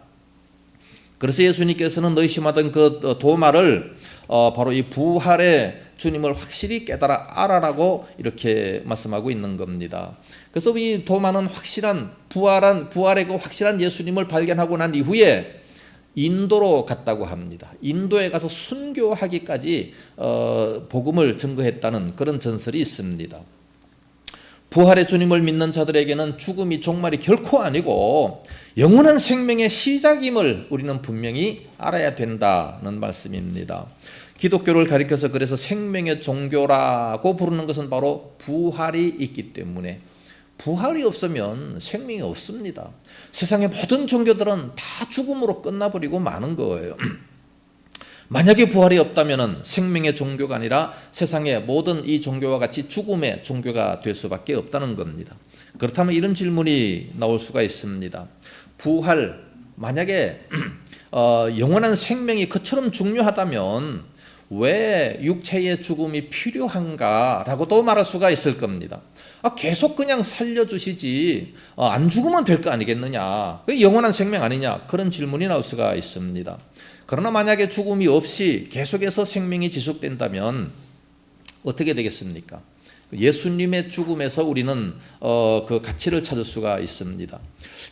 그래서 예수님께서는 의심하던 그 도마를 바로 이 부활의 주님을 확실히 깨달아 알아라고 이렇게 말씀하고 있는 겁니다. 그래서 이 도마는 확실한 부활의 그 확실한 예수님을 발견하고 난 이후에 인도로 갔다고 합니다. 인도에 가서 순교하기까지 복음을 증거했다는 그런 전설이 있습니다. 부활의 주님을 믿는 자들에게는 죽음이 종말이 결코 아니고 영원한 생명의 시작임을 우리는 분명히 알아야 된다는 말씀입니다. 기독교를 가리켜서 그래서 생명의 종교라고 부르는 것은 바로 부활이 있기 때문에, 부활이 없으면 생명이 없습니다. 세상의 모든 종교들은 다 죽음으로 끝나버리고 마는 거예요. 만약에 부활이 없다면 생명의 종교가 아니라 세상의 모든 이 종교와 같이 죽음의 종교가 될 수밖에 없다는 겁니다. 그렇다면 이런 질문이 나올 수가 있습니다. 부활, 만약에 영원한 생명이 그처럼 중요하다면 왜 육체의 죽음이 필요한가라고도 말할 수가 있을 겁니다. 계속 그냥 살려주시지 안 죽으면 될 거 아니겠느냐, 영원한 생명 아니냐, 그런 질문이 나올 수가 있습니다. 그러나 만약에 죽음이 없이 계속해서 생명이 지속된다면 어떻게 되겠습니까? 예수님의 죽음에서 우리는 그 가치를 찾을 수가 있습니다.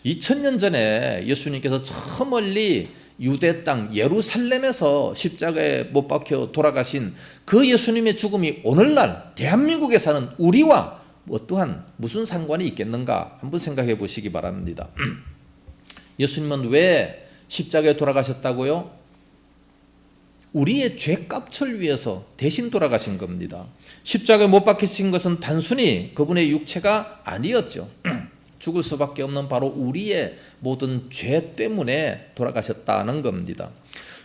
2000년 전에 예수님께서 저 멀리 유대 땅 예루살렘에서 십자가에 못 박혀 돌아가신 그 예수님의 죽음이 오늘날 대한민국에 사는 우리와 어떠한 무슨 상관이 있겠는가 한번 생각해 보시기 바랍니다. 예수님은 왜 십자가에 돌아가셨다고요? 우리의 죄값을 위해서 대신 돌아가신 겁니다. 십자가에 못 박히신 것은 단순히 그분의 육체가 아니었죠. 죽을 수밖에 없는 바로 우리의 모든 죄 때문에 돌아가셨다는 겁니다.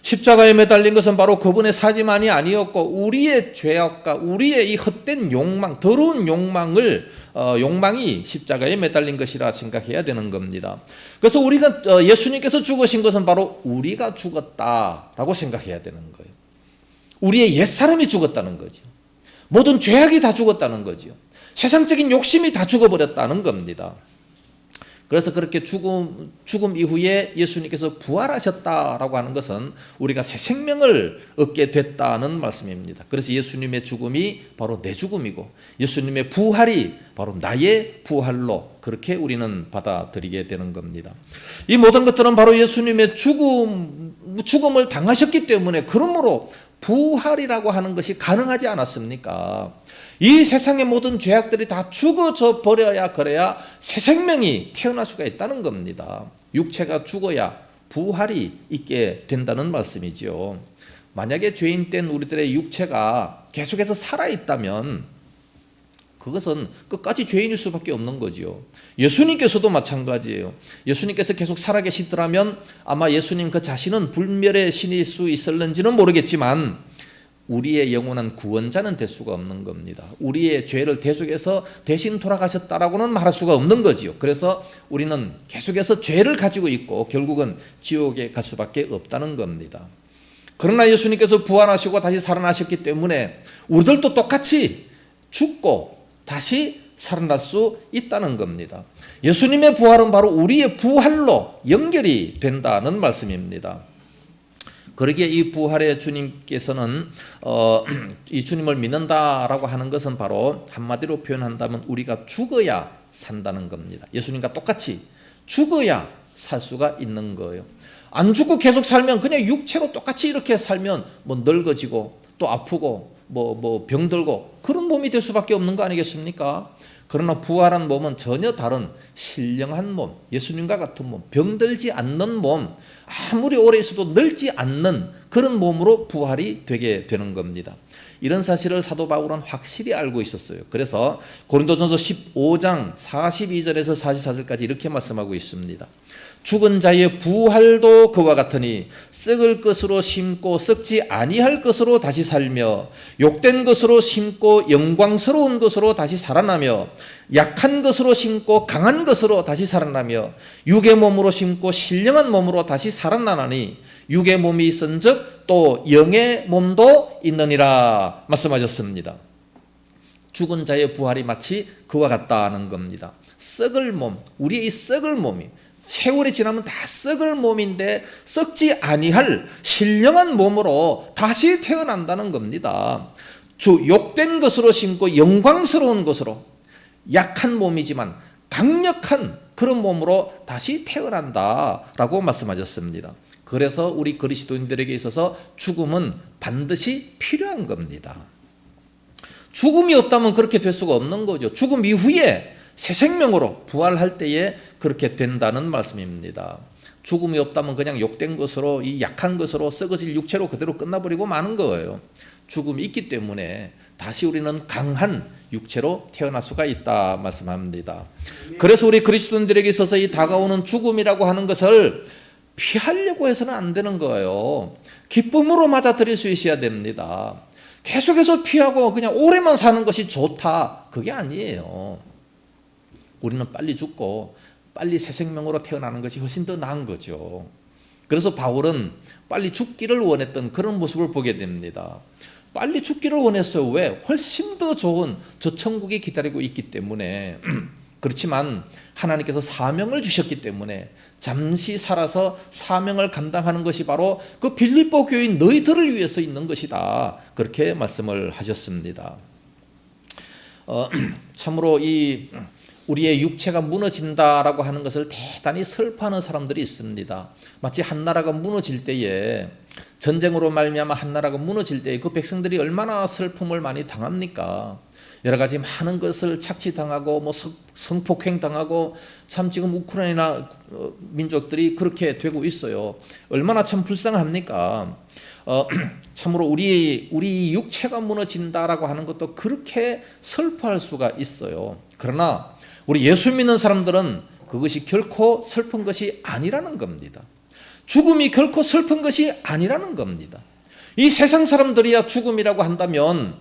십자가에 매달린 것은 바로 그분의 사지만이 아니었고 우리의 죄악과 우리의 이 헛된 욕망, 더러운 욕망이 십자가에 매달린 것이라 생각해야 되는 겁니다. 그래서 우리가 예수님께서 죽으신 것은 바로 우리가 죽었다라고 생각해야 되는 거예요. 우리의 옛사람이 죽었다는 거죠. 모든 죄악이 다 죽었다는 거죠. 세상적인 욕심이 다 죽어버렸다는 겁니다. 그래서 그렇게 죽음 이후에 예수님께서 부활하셨다라고 하는 것은 우리가 새 생명을 얻게 됐다는 말씀입니다. 그래서 예수님의 죽음이 바로 내 죽음이고 예수님의 부활이 바로 나의 부활로 그렇게 우리는 받아들이게 되는 겁니다. 이 모든 것들은 바로 예수님의 죽음을 당하셨기 때문에, 그러므로 부활이라고 하는 것이 가능하지 않았습니까? 이 세상의 모든 죄악들이 다 죽어져 버려야 그래야 새 생명이 태어날 수가 있다는 겁니다. 육체가 죽어야 부활이 있게 된다는 말씀이죠. 만약에 죄인 된 우리들의 육체가 계속해서 살아있다면 그것은 끝까지 죄인일 수밖에 없는 거지요. 예수님께서도 마찬가지예요. 예수님께서 계속 살아계시더라면 아마 예수님 그 자신은 불멸의 신일 수 있을는지는 모르겠지만 우리의 영원한 구원자는 될 수가 없는 겁니다. 우리의 죄를 대속해서 대신 돌아가셨다라고는 말할 수가 없는 거지요. 그래서 우리는 계속해서 죄를 가지고 있고 결국은 지옥에 갈 수밖에 없다는 겁니다. 그러나 예수님께서 부활하시고 다시 살아나셨기 때문에 우리들도 똑같이 죽고 다시 살아날 수 있다는 겁니다. 예수님의 부활은 바로 우리의 부활로 연결이 된다는 말씀입니다. 그러기에 이 부활의 주님께서는 이 주님을 믿는다라고 하는 것은 바로 한마디로 표현한다면 우리가 죽어야 산다는 겁니다. 예수님과 똑같이 죽어야 살 수가 있는 거예요. 안 죽고 계속 살면 그냥 육체로 똑같이 이렇게 살면 뭐 늙어지고 또 아프고 뭐 병들고 그런 몸이 될 수밖에 없는 거 아니겠습니까? 그러나 부활한 몸은 전혀 다른 신령한 몸, 예수님과 같은 몸, 병들지 않는 몸, 아무리 오래 있어도 늙지 않는 그런 몸으로 부활이 되게 되는 겁니다. 이런 사실을 사도 바울은 확실히 알고 있었어요. 그래서 고린도전서 15장 42절에서 44절까지 이렇게 말씀하고 있습니다. 죽은 자의 부활도 그와 같으니 썩을 것으로 심고 썩지 아니할 것으로 다시 살며 욕된 것으로 심고 영광스러운 것으로 다시 살아나며 약한 것으로 심고 강한 것으로 다시 살아나며 육의 몸으로 심고 신령한 몸으로 다시 살아나나니 육의 몸이 있은즉 또 영의 몸도 있느니라 말씀하셨습니다. 죽은 자의 부활이 마치 그와 같다는 겁니다. 썩을 몸, 우리의 이 썩을 몸이 세월이 지나면 다 썩을 몸인데 썩지 아니할 신령한 몸으로 다시 태어난다는 겁니다. 욕된 것으로 심고 영광스러운 것으로 약한 몸이지만 강력한 그런 몸으로 다시 태어난다라고 말씀하셨습니다. 그래서 우리 그리스도인들에게 있어서 죽음은 반드시 필요한 겁니다. 죽음이 없다면 그렇게 될 수가 없는 거죠. 죽음 이후에 새 생명으로 부활할 때에 그렇게 된다는 말씀입니다. 죽음이 없다면 그냥 욕된 것으로, 이 약한 것으로 썩어질 육체로 그대로 끝나버리고 마는 거예요. 죽음이 있기 때문에 다시 우리는 강한 육체로 태어날 수가 있다 말씀합니다. 그래서 우리 그리스도인들에게 있어서 이 다가오는 죽음이라고 하는 것을 피하려고 해서는 안 되는 거예요. 기쁨으로 맞아들일 수 있어야 됩니다. 계속해서 피하고 그냥 오래만 사는 것이 좋다, 그게 아니에요. 우리는 빨리 죽고 빨리 새 생명으로 태어나는 것이 훨씬 더 나은 거죠. 그래서 바울은 빨리 죽기를 원했던 그런 모습을 보게 됩니다. 빨리 죽기를 원했어요. 왜? 훨씬 더 좋은 저 천국이 기다리고 있기 때문에. 그렇지만 하나님께서 사명을 주셨기 때문에 잠시 살아서 사명을 감당하는 것이 바로 그 빌립보 교인 너희들을 위해서 있는 것이다, 그렇게 말씀을 하셨습니다. 참으로 이 우리의 육체가 무너진다라고 하는 것을 대단히 슬퍼하는 사람들이 있습니다. 마치 한 나라가 무너질 때에, 전쟁으로 말미암아 한 나라가 무너질 때에 그 백성들이 얼마나 슬픔을 많이 당합니까? 여러 가지 많은 것을 착취당하고 뭐 성폭행 당하고, 참 지금 우크라이나 민족들이 그렇게 되고 있어요. 얼마나 참 불쌍합니까? 참으로 우리 육체가 무너진다라고 하는 것도 그렇게 슬퍼할 수가 있어요. 그러나 우리 예수 믿는 사람들은 그것이 결코 슬픈 것이 아니라는 겁니다. 죽음이 결코 슬픈 것이 아니라는 겁니다. 이 세상 사람들이야 죽음이라고 한다면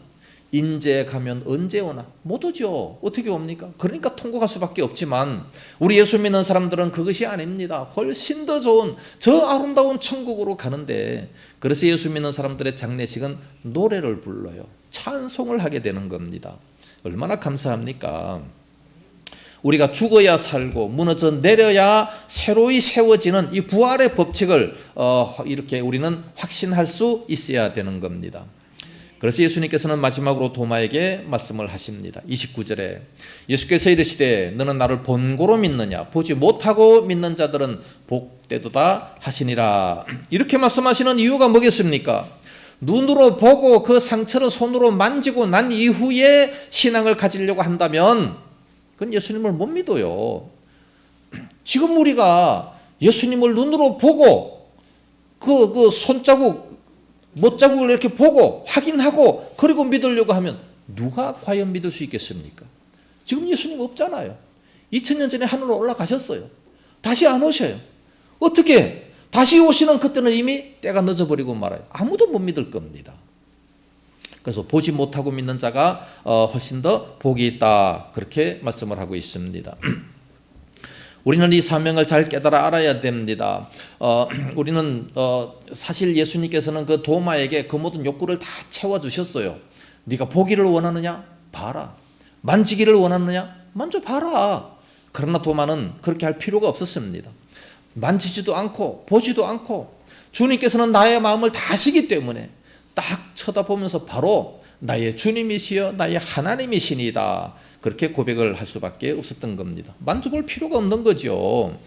인제 가면 언제 오나? 못 오죠. 어떻게 옵니까? 그러니까 통곡할 수밖에 없지만 우리 예수 믿는 사람들은 그것이 아닙니다. 훨씬 더 좋은 저 아름다운 천국으로 가는데, 그래서 예수 믿는 사람들의 장례식은 노래를 불러요. 찬송을 하게 되는 겁니다. 얼마나 감사합니까? 우리가 죽어야 살고 무너져 내려야 새로이 세워지는 이 부활의 법칙을 이렇게 우리는 확신할 수 있어야 되는 겁니다. 그래서 예수님께서는 마지막으로 도마에게 말씀을 하십니다. 29절에 예수께서 이르시되 너는 나를 본고로 믿느냐? 보지 못하고 믿는 자들은 복되도다 하시니라. 이렇게 말씀하시는 이유가 뭐겠습니까? 눈으로 보고 그 상처를 손으로 만지고 난 이후에 신앙을 가지려고 한다면 그건 예수님을 못 믿어요. 지금 우리가 예수님을 눈으로 보고 그 손자국, 못자국을 이렇게 보고 확인하고 그리고 믿으려고 하면 누가 과연 믿을 수 있겠습니까? 지금 예수님 없잖아요. 2000년 전에 하늘로 올라가셨어요. 다시 안 오셔요. 어떻게? 다시 오시는 그때는 이미 때가 늦어버리고 말아요. 아무도 못 믿을 겁니다. 그래서 보지 못하고 믿는 자가 훨씬 더 복이 있다, 그렇게 말씀을 하고 있습니다. 우리는 이 사명을 잘 깨달아 알아야 됩니다. 우리는 사실 예수님께서는 그 도마에게 그 모든 욕구를 다 채워주셨어요. 네가 보기를 원하느냐? 봐라. 만지기를 원하느냐? 만져봐라. 그러나 도마는 그렇게 할 필요가 없었습니다. 만지지도 않고 보지도 않고 주님께서는 나의 마음을 다 아시기 때문에 딱 쳐다보면서 바로 나의 주님이시여 나의 하나님이시니다, 그렇게 고백을 할 수밖에 없었던 겁니다. 만져볼 필요가 없는 거죠.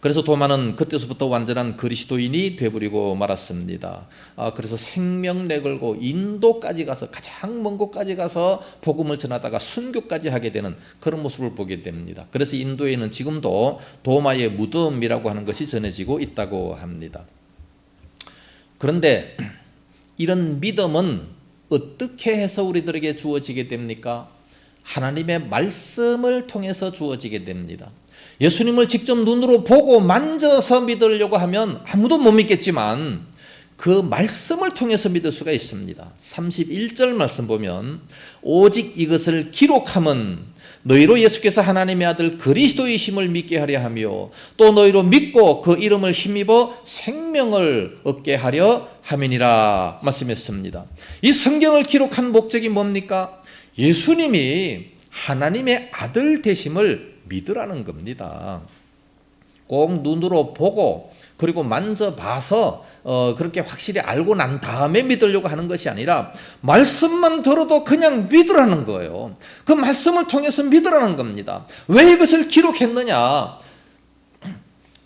그래서 도마는 그때서부터 완전한 그리스도인이 되어버리고 말았습니다. 그래서 생명 내걸고 인도까지 가서, 가장 먼 곳까지 가서 복음을 전하다가 순교까지 하게 되는 그런 모습을 보게 됩니다. 그래서 인도에는 지금도 도마의 무덤이라고 하는 것이 전해지고 있다고 합니다. 그런데 이런 믿음은 어떻게 해서 우리들에게 주어지게 됩니까? 하나님의 말씀을 통해서 주어지게 됩니다. 예수님을 직접 눈으로 보고 만져서 믿으려고 하면 아무도 못 믿겠지만 그 말씀을 통해서 믿을 수가 있습니다. 31절 말씀 보면 오직 이것을 기록함은 너희로 예수께서 하나님의 아들 그리스도이심을 믿게 하려 하며 또 너희로 믿고 그 이름을 힘입어 생명을 얻게 하려 함이니라 말씀했습니다. 이 성경을 기록한 목적이 뭡니까? 예수님이 하나님의 아들 되심을 믿으라는 겁니다. 꼭 눈으로 보고 그리고 만져봐서 그렇게 확실히 알고 난 다음에 믿으려고 하는 것이 아니라 말씀만 들어도 그냥 믿으라는 거예요. 그 말씀을 통해서 믿으라는 겁니다. 왜 이것을 기록했느냐?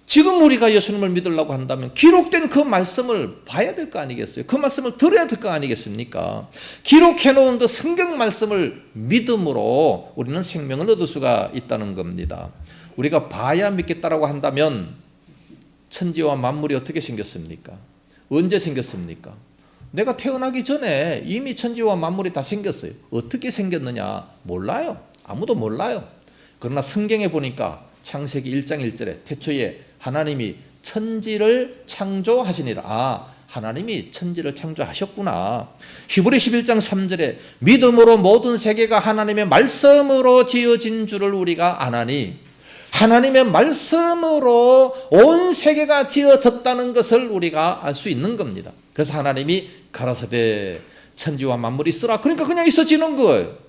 지금 우리가 예수님을 믿으려고 한다면 기록된 그 말씀을 봐야 될 거 아니겠어요? 그 말씀을 들어야 될 거 아니겠습니까? 기록해 놓은 그 성경 말씀을 믿음으로 우리는 생명을 얻을 수가 있다는 겁니다. 우리가 봐야 믿겠다라고 한다면 천지와 만물이 어떻게 생겼습니까? 언제 생겼습니까? 내가 태어나기 전에 이미 천지와 만물이 다 생겼어요. 어떻게 생겼느냐? 몰라요. 아무도 몰라요. 그러나 성경에 보니까 창세기 1장 1절에 태초에 하나님이 천지를 창조하시니라. 하나님이 천지를 창조하셨구나. 히브리 11장 3절에 믿음으로 모든 세계가 하나님의 말씀으로 지어진 줄을 우리가 아나니, 하나님의 말씀으로 온 세계가 지어졌다는 것을 우리가 알 수 있는 겁니다. 그래서 하나님이 가라사대 천지와 만물이 있으라. 그러니까 그냥 있어지는 거예요.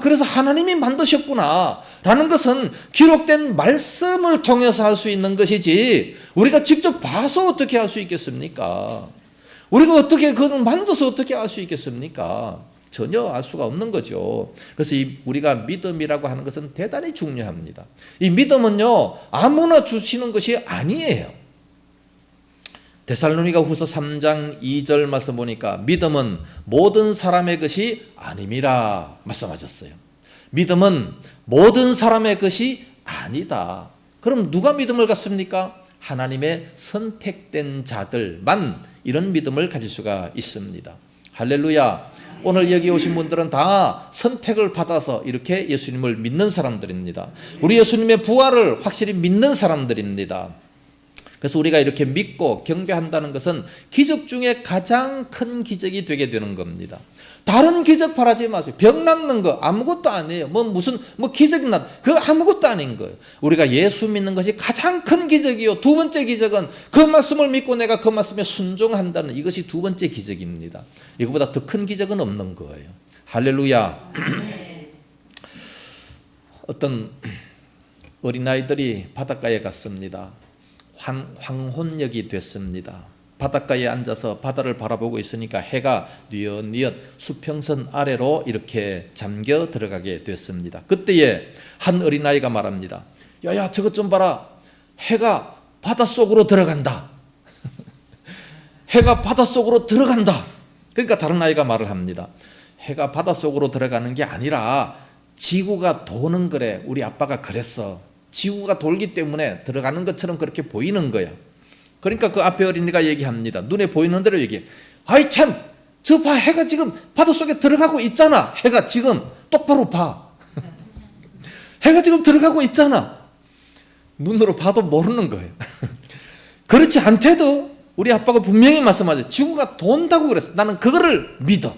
그래서 하나님이 만드셨구나 라는 것은 기록된 말씀을 통해서 할 수 있는 것이지 우리가 직접 봐서 어떻게 할 수 있겠습니까? 우리가 어떻게 그걸 만들어서 어떻게 알 수 있겠습니까? 전혀 알 수가 없는 거죠. 그래서 우리가 믿음이라고 하는 것은 대단히 중요합니다. 이 믿음은요, 아무나 주시는 것이 아니에요. 데살로니가 후서 3장 2절 말씀 보니까 믿음은 모든 사람의 것이 아님이라 말씀하셨어요. 믿음은 모든 사람의 것이 아니다. 그럼 누가 믿음을 갖습니까? 하나님의 선택된 자들만 이런 믿음을 가질 수가 있습니다. 할렐루야. 오늘 여기 오신 분들은 다 선택을 받아서 이렇게 예수님을 믿는 사람들입니다. 우리 예수님의 부활을 확실히 믿는 사람들입니다. 그래서 우리가 이렇게 믿고 경배한다는 것은 기적 중에 가장 큰 기적이 되게 되는 겁니다. 다른 기적 바라지 마세요. 병 낫는 거 아무것도 아니에요. 무슨 기적이 그거 아무것도 아닌 거예요. 우리가 예수 믿는 것이 가장 큰 기적이요. 두 번째 기적은 그 말씀을 믿고 내가 그 말씀에 순종한다는 이것이 두 번째 기적입니다. 이거보다 더 큰 기적은 없는 거예요. 할렐루야. 어떤 어린아이들이 바닷가에 갔습니다. 황혼역이 됐습니다. 바닷가에 앉아서 바다를 바라보고 있으니까 해가 뉘엿뉘엿 수평선 아래로 이렇게 잠겨 들어가게 됐습니다. 그때에 한 어린아이가 말합니다. 야야, 저것 좀 봐라. 해가 바닷속으로 들어간다. 해가 바닷속으로 들어간다. 그러니까 다른 아이가 말을 합니다. 해가 바닷속으로 들어가는 게 아니라 지구가 도는 거래. 우리 아빠가 그랬어. 지구가 돌기 때문에 들어가는 것처럼 그렇게 보이는 거야. 그러니까 그 앞에 어린이가 얘기합니다. 눈에 보이는 대로 얘기해. 아이 참, 저 봐, 해가 지금 바닷속에 들어가고 있잖아. 해가 지금 똑바로 봐. 해가 지금 들어가고 있잖아. 눈으로 봐도 모르는 거예요. 그렇지 않대도 우리 아빠가 분명히 말씀하죠. 지구가 돈다고 그랬어. 나는 그거를 믿어.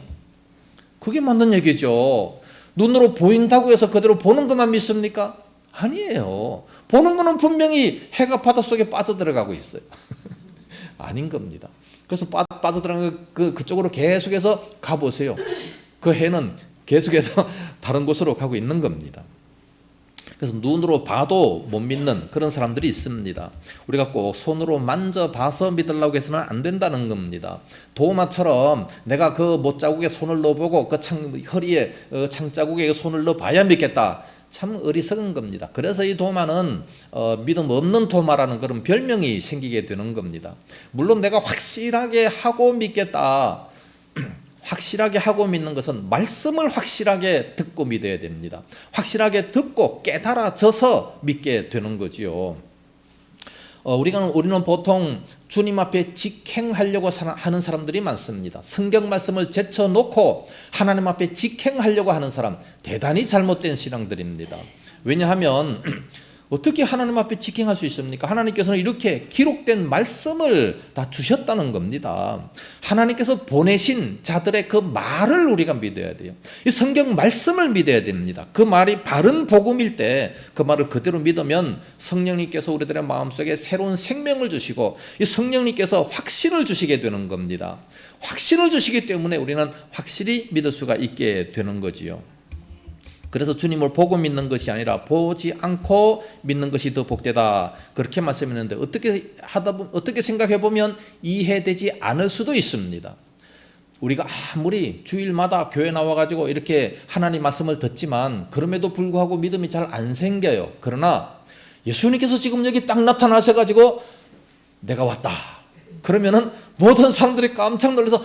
그게 맞는 얘기죠. 눈으로 보인다고 해서 그대로 보는 것만 믿습니까? 아니에요. 보는 거는 분명히 해가 바닷속에 빠져들어가고 있어요. 아닌 겁니다. 그래서 빠져들어가는 그쪽으로 계속해서 가보세요. 그 해는 계속해서 다른 곳으로 가고 있는 겁니다. 그래서 눈으로 봐도 못 믿는 그런 사람들이 있습니다. 우리가 꼭 손으로 만져봐서 믿으려고 해서는 안 된다는 겁니다. 도마처럼 내가 그 못자국에 손을 넣어보고 그 허리에 창자국에 손을 넣어봐야 믿겠다. 참 어리석은 겁니다. 그래서 이 도마는 믿음 없는 도마라는 그런 별명이 생기게 되는 겁니다. 물론 내가 확실하게 하고 믿겠다. 확실하게 하고 믿는 것은 말씀을 확실하게 듣고 믿어야 됩니다. 확실하게 듣고 깨달아져서 믿게 되는 거지요. 우리는 보통 주님 앞에 직행하려고 하는 사람들이 많습니다. 성경 말씀을 제쳐놓고 하나님 앞에 직행하려고 하는 사람, 대단히 잘못된 신앙들입니다. 왜냐하면 어떻게 하나님 앞에 직행할 수 있습니까? 하나님께서는 이렇게 기록된 말씀을 다 주셨다는 겁니다. 하나님께서 보내신 자들의 그 말을 우리가 믿어야 돼요. 이 성경 말씀을 믿어야 됩니다. 그 말이 바른 복음일 때 그 말을 그대로 믿으면 성령님께서 우리들의 마음속에 새로운 생명을 주시고 이 성령님께서 확신을 주시게 되는 겁니다. 확신을 주시기 때문에 우리는 확실히 믿을 수가 있게 되는 거지요. 그래서 주님을 보고 믿는 것이 아니라 보지 않고 믿는 것이 더 복되다, 그렇게 말씀했는데, 어떻게 생각해 보면 이해되지 않을 수도 있습니다. 우리가 아무리 주일마다 교회 나와가지고 이렇게 하나님 말씀을 듣지만 그럼에도 불구하고 믿음이 잘 안 생겨요. 그러나 예수님께서 지금 여기 딱 나타나셔가지고 내가 왔다 그러면은 모든 사람들이 깜짝 놀라서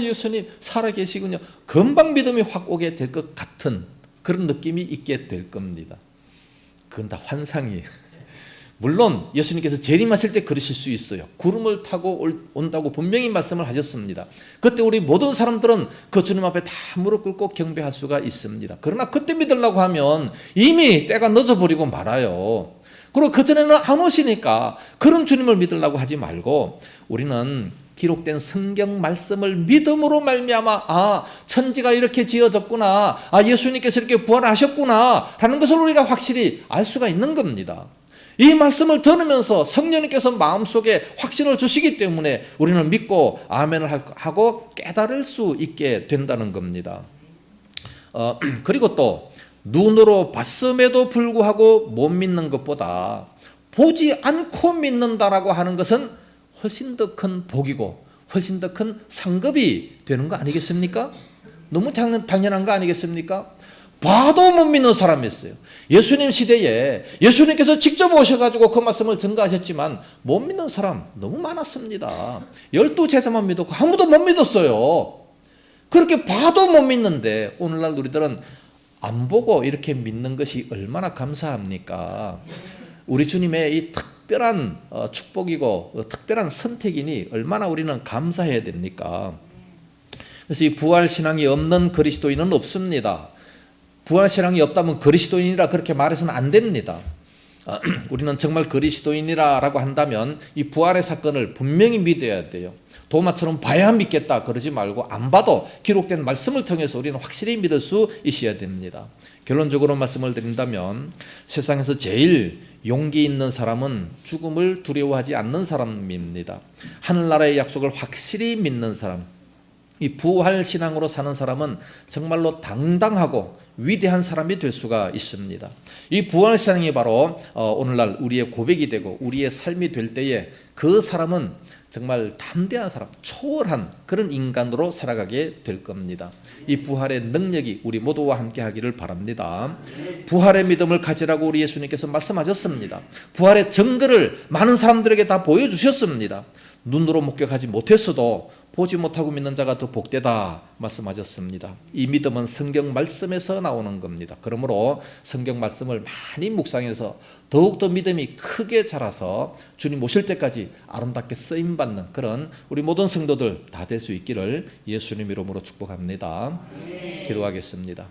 예수님 살아계시군요, 금방 믿음이 확 오게 될 것 같은 그런 느낌이 있게 될 겁니다. 그건 다 환상이에요. 물론 예수님께서 재림하실 때 그러실 수 있어요. 구름을 타고 온다고 분명히 말씀을 하셨습니다. 그때 우리 모든 사람들은 그 주님 앞에 다 무릎 꿇고 경배할 수가 있습니다. 그러나 그때 믿으려고 하면 이미 때가 늦어버리고 말아요. 그리고 그전에는 안 오시니까 그런 주님을 믿으려고 하지 말고 우리는 기록된 성경 말씀을 믿음으로 말미암아 천지가 이렇게 지어졌구나, 예수님께서 이렇게 부활하셨구나 라는 것을 우리가 확실히 알 수가 있는 겁니다. 이 말씀을 들으면서 성령님께서 마음속에 확신을 주시기 때문에 우리는 믿고 아멘을 하고 깨달을 수 있게 된다는 겁니다. 그리고 또 눈으로 봤음에도 불구하고 못 믿는 것보다 보지 않고 믿는다라고 하는 것은 훨씬 더 큰 복이고 훨씬 더 큰 상급이 되는 거 아니겠습니까? 너무 당연한 거 아니겠습니까? 봐도 못 믿는 사람이 있어요. 예수님 시대에 예수님께서 직접 오셔가지고 그 말씀을 증거하셨지만 못 믿는 사람 너무 많았습니다. 12제자만 믿었고 아무도 못 믿었어요. 그렇게 봐도 못 믿는데 오늘날 우리들은 안 보고 이렇게 믿는 것이 얼마나 감사합니까? 우리 주님의 이 특별한 축복이고 특별한 선택이니 얼마나 우리는 감사해야 됩니까? 그래서 이 부활신앙이 없는 그리스도인은 없습니다. 부활신앙이 없다면 그리스도인이라 그렇게 말해서는 안 됩니다. 우리는 정말 그리스도인이라고 한다면 이 부활의 사건을 분명히 믿어야 돼요. 도마처럼 봐야 믿겠다 그러지 말고 안 봐도 기록된 말씀을 통해서 우리는 확실히 믿을 수 있어야 됩니다. 결론적으로 말씀을 드린다면 세상에서 제일 용기 있는 사람은 죽음을 두려워하지 않는 사람입니다. 하늘나라의 약속을 확실히 믿는 사람, 이 부활신앙으로 사는 사람은 정말로 당당하고 위대한 사람이 될 수가 있습니다. 이 부활신앙이 바로 오늘날 우리의 고백이 되고 우리의 삶이 될 때에 그 사람은 정말 담대한 사람, 초월한 그런 인간으로 살아가게 될 겁니다. 이 부활의 능력이 우리 모두와 함께 하기를 바랍니다. 부활의 믿음을 가지라고 우리 예수님께서 말씀하셨습니다. 부활의 증거를 많은 사람들에게 다 보여주셨습니다. 눈으로 목격하지 못했어도 보지 못하고 믿는 자가 더 복되다 말씀하셨습니다. 이 믿음은 성경 말씀에서 나오는 겁니다. 그러므로 성경 말씀을 많이 묵상해서 더욱더 믿음이 크게 자라서 주님 오실 때까지 아름답게 쓰임받는 그런 우리 모든 성도들 다 될 수 있기를 예수님 이름으로 축복합니다. 기도하겠습니다.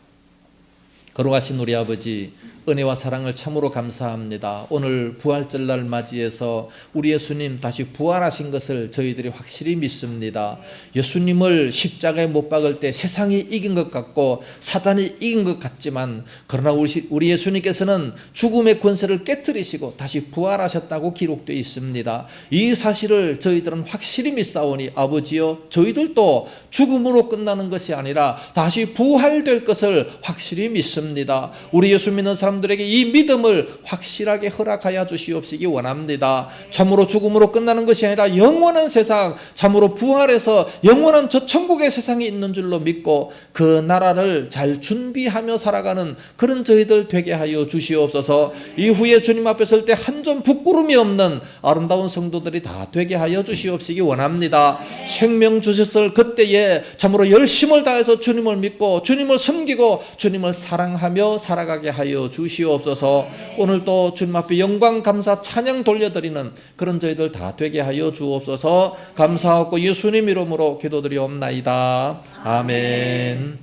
거룩하신 우리 아버지, 은혜와 사랑을 참으로 감사합니다. 오늘 부활절날 맞이해서 우리 예수님 다시 부활하신 것을 저희들이 확실히 믿습니다. 예수님을 십자가에 못 박을 때 세상이 이긴 것 같고 사단이 이긴 것 같지만 그러나 우리 예수님께서는 죽음의 권세를 깨뜨리시고 다시 부활하셨다고 기록되어 있습니다. 이 사실을 저희들은 확실히 믿사오니 아버지여, 저희들도 죽음으로 끝나는 것이 아니라 다시 부활될 것을 확실히 믿습니다. 우리 예수 믿는 사람들에게 이 믿음을 확실하게 허락하여 주시옵시기 원합니다. 참으로 죽음으로 끝나는 것이 아니라 영원한 세상, 참으로 부활해서 영원한 저 천국의 세상이 있는 줄로 믿고 그 나라를 잘 준비하며 살아가는 그런 저희들 되게 하여 주시옵소서. 이후에 주님 앞에 설 때 한 점 부끄러움이 없는 아름다운 성도들이 다 되게 하여 주시옵시기 원합니다. 생명 주셨을 그때에 참으로 열심을 다해서 주님을 믿고 주님을 섬기고 주님을 사랑하며 살아가게 하여 주시옵소서. 오늘도 주님 앞에 영광 감사 찬양 돌려드리는 그런 저희들 다 되게 하여 주옵소서. 감사하고 예수님 이름으로 기도드리옵나이다. 아멘.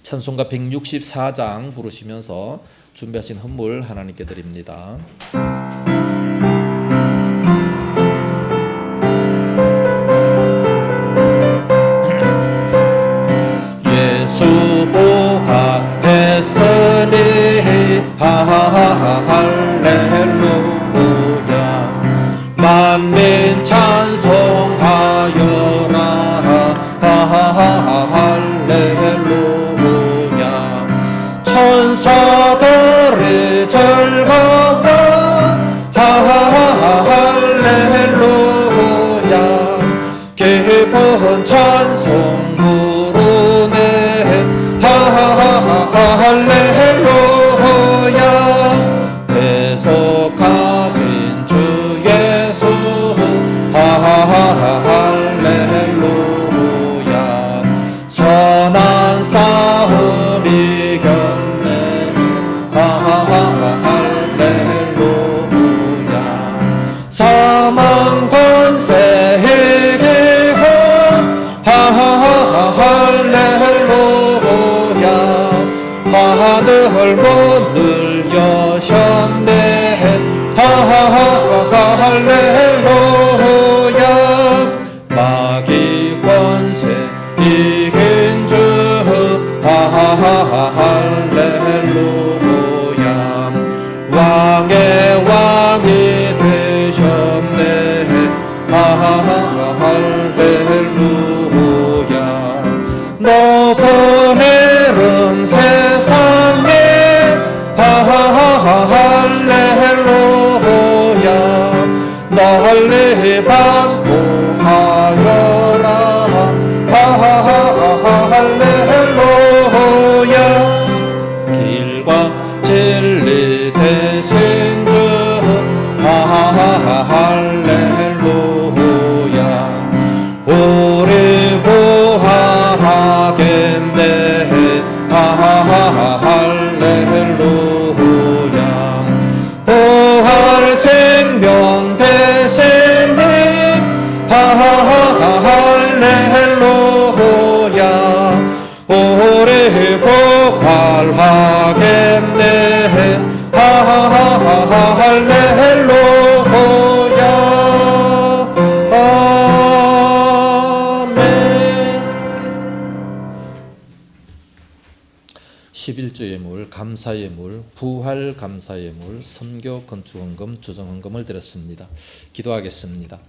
찬송가 164장 부르시면서 준비하신 헌물 하나님께 드립니다. 예수 부활했으니 할렐루야, 만민 찬송하여라 할렐루야. 할렐루야. 부활 생명 되시니 할렐루야. 우리 부활하겠네 할렐루야. 아멘. 11조의 물, 감사의 물, 부활 감사의 물, 선교 건축헌금, 주정헌금을 드렸습니다. 기도하겠습니다.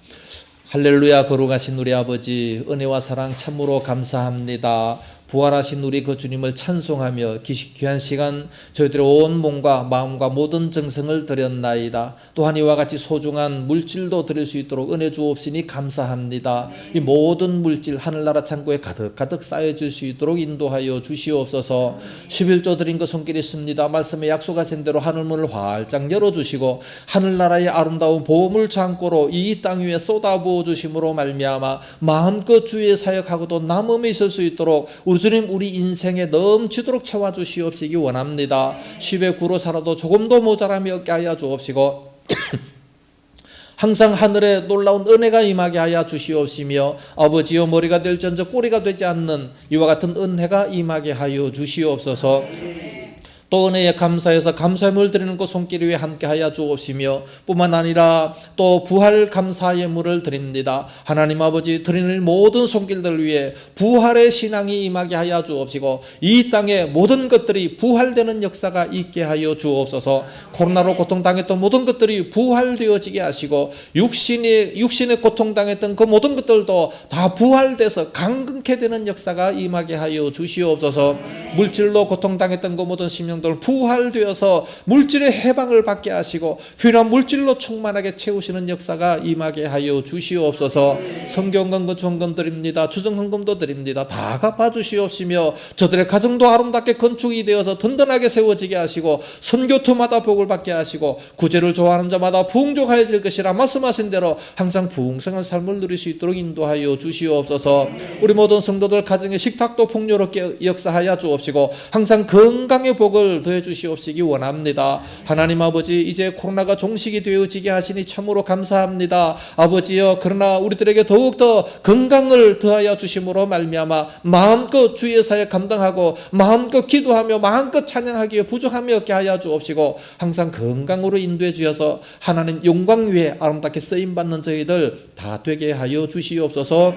할렐루야. 거룩하신 우리 아버지, 은혜와 사랑 참으로 감사합니다. 부활하신 우리 그 주님을 찬송하며 귀한 시간 저희들의 온 몸과 마음과 모든 정성을 드렸나이다. 또한 이와 같이 소중한 물질도 드릴 수 있도록 은혜 주옵시니 감사합니다. 이 모든 물질 하늘나라 창고에 가득 쌓여질 수 있도록 인도하여 주시옵소서. 11조 드린 그 손길이 있습니다. 말씀에 약속하신 대로 하늘문을 활짝 열어주시고 하늘나라의 아름다운 보물 창고로 이 땅 위에 쏟아부어 주심으로 말미암아 마음껏 주의 사역하고도 남음이 있을 수 있도록 우리 주님 우리 인생에 넘치도록 채워주시옵시기 원합니다. 10의 9로 살아도 조금도 모자람이 없게 하여 주옵시고 항상 하늘에 놀라운 은혜가 임하게 하여 주시옵시며 아버지여 머리가 될전저 꼬리가 되지 않는 이와 같은 은혜가 임하게 하여 주시옵소서. 또 은혜에 감사해서 감사의 물 드리는 그 손길 위에 함께하여 주옵시며 뿐만 아니라 또 부활 감사의 물을 드립니다. 하나님 아버지 드리는 모든 손길들 위에 부활의 신앙이 임하게 하여 주옵시고 이 땅에 모든 것들이 부활되는 역사가 있게 하여 주옵소서. 코로나로 고통당했던 모든 것들이 부활되어지게 하시고 육신에 고통당했던 그 모든 것들도 다 부활돼서 강건케 되는 역사가 임하게 하여 주시옵소서. 물질로 고통당했던 그 모든 심령 부활되어서 물질의 해방을 받게 하시고 필요한 물질로 충만하게 채우시는 역사가 임하게 하여 주시옵소서. 성경건금 건축헌금 드립니다. 주정헌금도 드립니다. 다 갚아주시옵시며 저들의 가정도 아름답게 건축이 되어서 든든하게 세워지게 하시고 선교토마다 복을 받게 하시고 구제를 좋아하는 자마다 풍족하여질 것이라 말씀하신 대로 항상 풍성한 삶을 누릴 수 있도록 인도하여 주시옵소서. 우리 모든 성도들 가정의 식탁도 풍요롭게 역사하여 주옵시고 항상 건강의 복을 더해 주시옵시기 원합니다. 하나님 아버지 이제 코로나가 종식이 되어지게 하시니 참으로 감사합니다. 아버지여 그러나 우리들에게 더욱더 건강을 더하여 주심으로 말미암아 마음껏 주의 사역 감당하고 마음껏 기도하며 마음껏 찬양하기에 부족함이 없게 하여 주옵시고 항상 건강으로 인도해 주셔서 하나님 영광 위에 아름답게 쓰임받는 저희들 다 되게 하여 주시옵소서.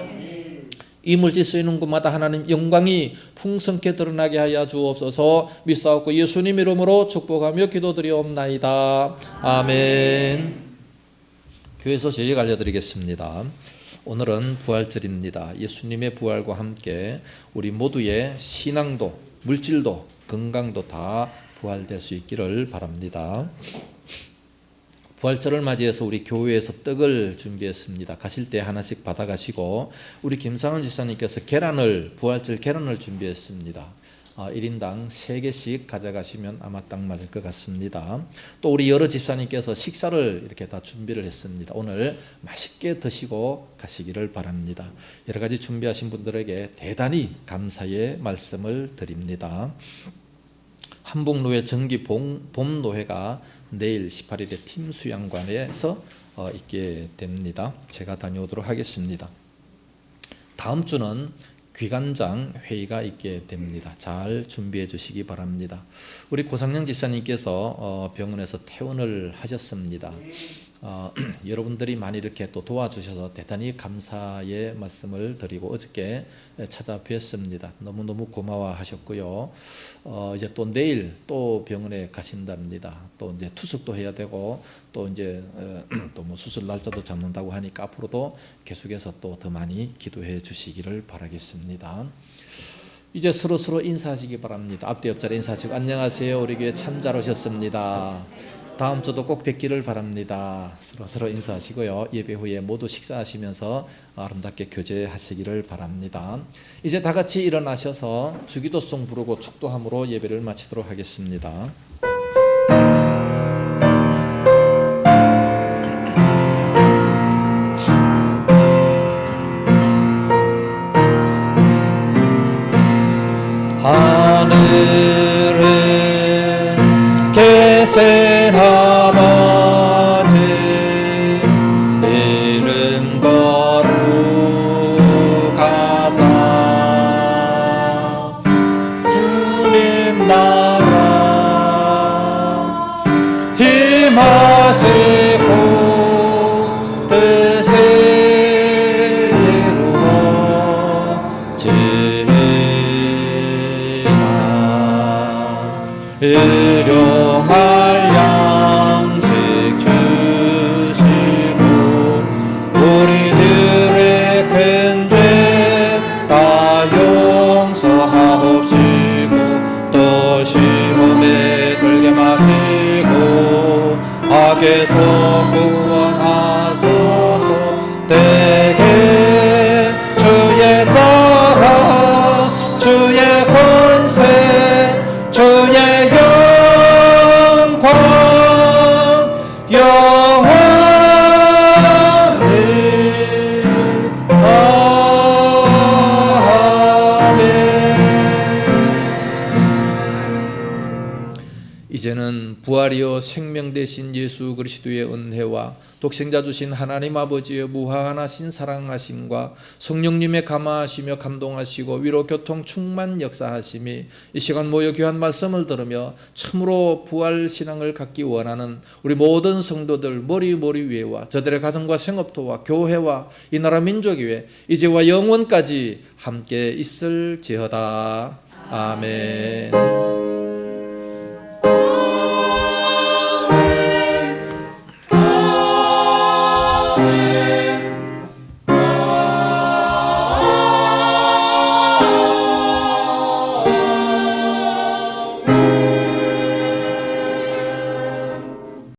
이 물질 쓰이는 곳마다 하나님 영광이 풍성케 드러나게 하여 주옵소서. 믿사옵고 예수님 이름으로 축복하며 기도드리옵나이다. 아멘. 교회 소식 알려드리겠습니다. 오늘은 부활절입니다. 예수님의 부활과 함께 우리 모두의 신앙도 물질도 건강도 다 부활될 수 있기를 바랍니다. 부활절을 맞이해서 우리 교회에서 떡을 준비했습니다. 가실 때 하나씩 받아가시고 우리 김상원 지사님께서 부활절 계란을 준비했습니다. 1인당 3개씩 가져가시면 아마 딱 맞을 것 같습니다. 또 우리 여러 집사님께서 식사를 이렇게 다 준비를 했습니다. 오늘 맛있게 드시고 가시기를 바랍니다. 여러 가지 준비하신 분들에게 대단히 감사의 말씀을 드립니다. 한복로회 정기 봄노회가 내일 18일에 팀 수양관에서 있게 됩니다. 제가 다녀오도록 하겠습니다. 다음 주는 귀관장 회의가 있게 됩니다. 잘 준비해 주시기 바랍니다. 우리 고상영 집사님께서 병원에서 퇴원을 하셨습니다. 여러분들이 많이 이렇게 또 도와주셔서 대단히 감사의 말씀을 드리고 어저께 찾아뵀습니다. 너무너무 고마워하셨고요. 이제 또 내일 또 병원에 가신답니다. 또 이제 투숙도 해야 되고 또 이제 또 뭐 수술 날짜도 잡는다고 하니까 앞으로도 계속해서 또 더 많이 기도해 주시기를 바라겠습니다. 이제 서로 인사하시기 바랍니다. 앞뒤 옆자리 인사하시고 안녕하세요. 우리 교회 참 잘 오셨습니다. 다음 주도 꼭 뵙기를 바랍니다. 서로 인사하시고요. 예배 후에 모두 식사하시면서 아름답게 교제하시기를 바랍니다. 이제 다 같이 일어나셔서 주기도송 부르고 축도함으로 예배를 마치도록 하겠습니다. 하늘은 계신 아버지 이름 거룩하사 주님 나라 임하시고 뜻이 이루어지라 일용할 양식 주시고 우리들의 큰 죄 다 용서하옵시고 또 시험에 들게 마시고 악에서 구원하소서 대개 주의 나라 주의 권세 주의 영광 영원히 아멘. 이제는 부활이요 생명 되신 예수 그리스도의 은혜와 독생자 주신 하나님 아버지의 무한하신 사랑하심과 성령님의 감화하시며 감동하시고 위로 교통 충만 역사하심이 이 시간 모여 귀한 말씀을 들으며 참으로 부활 신앙을 갖기 원하는 우리 모든 성도들 머리 위에와 저들의 가정과 생업토와 교회와 이 나라 민족 위에 이제와 영원까지 함께 있을지어다. 아멘.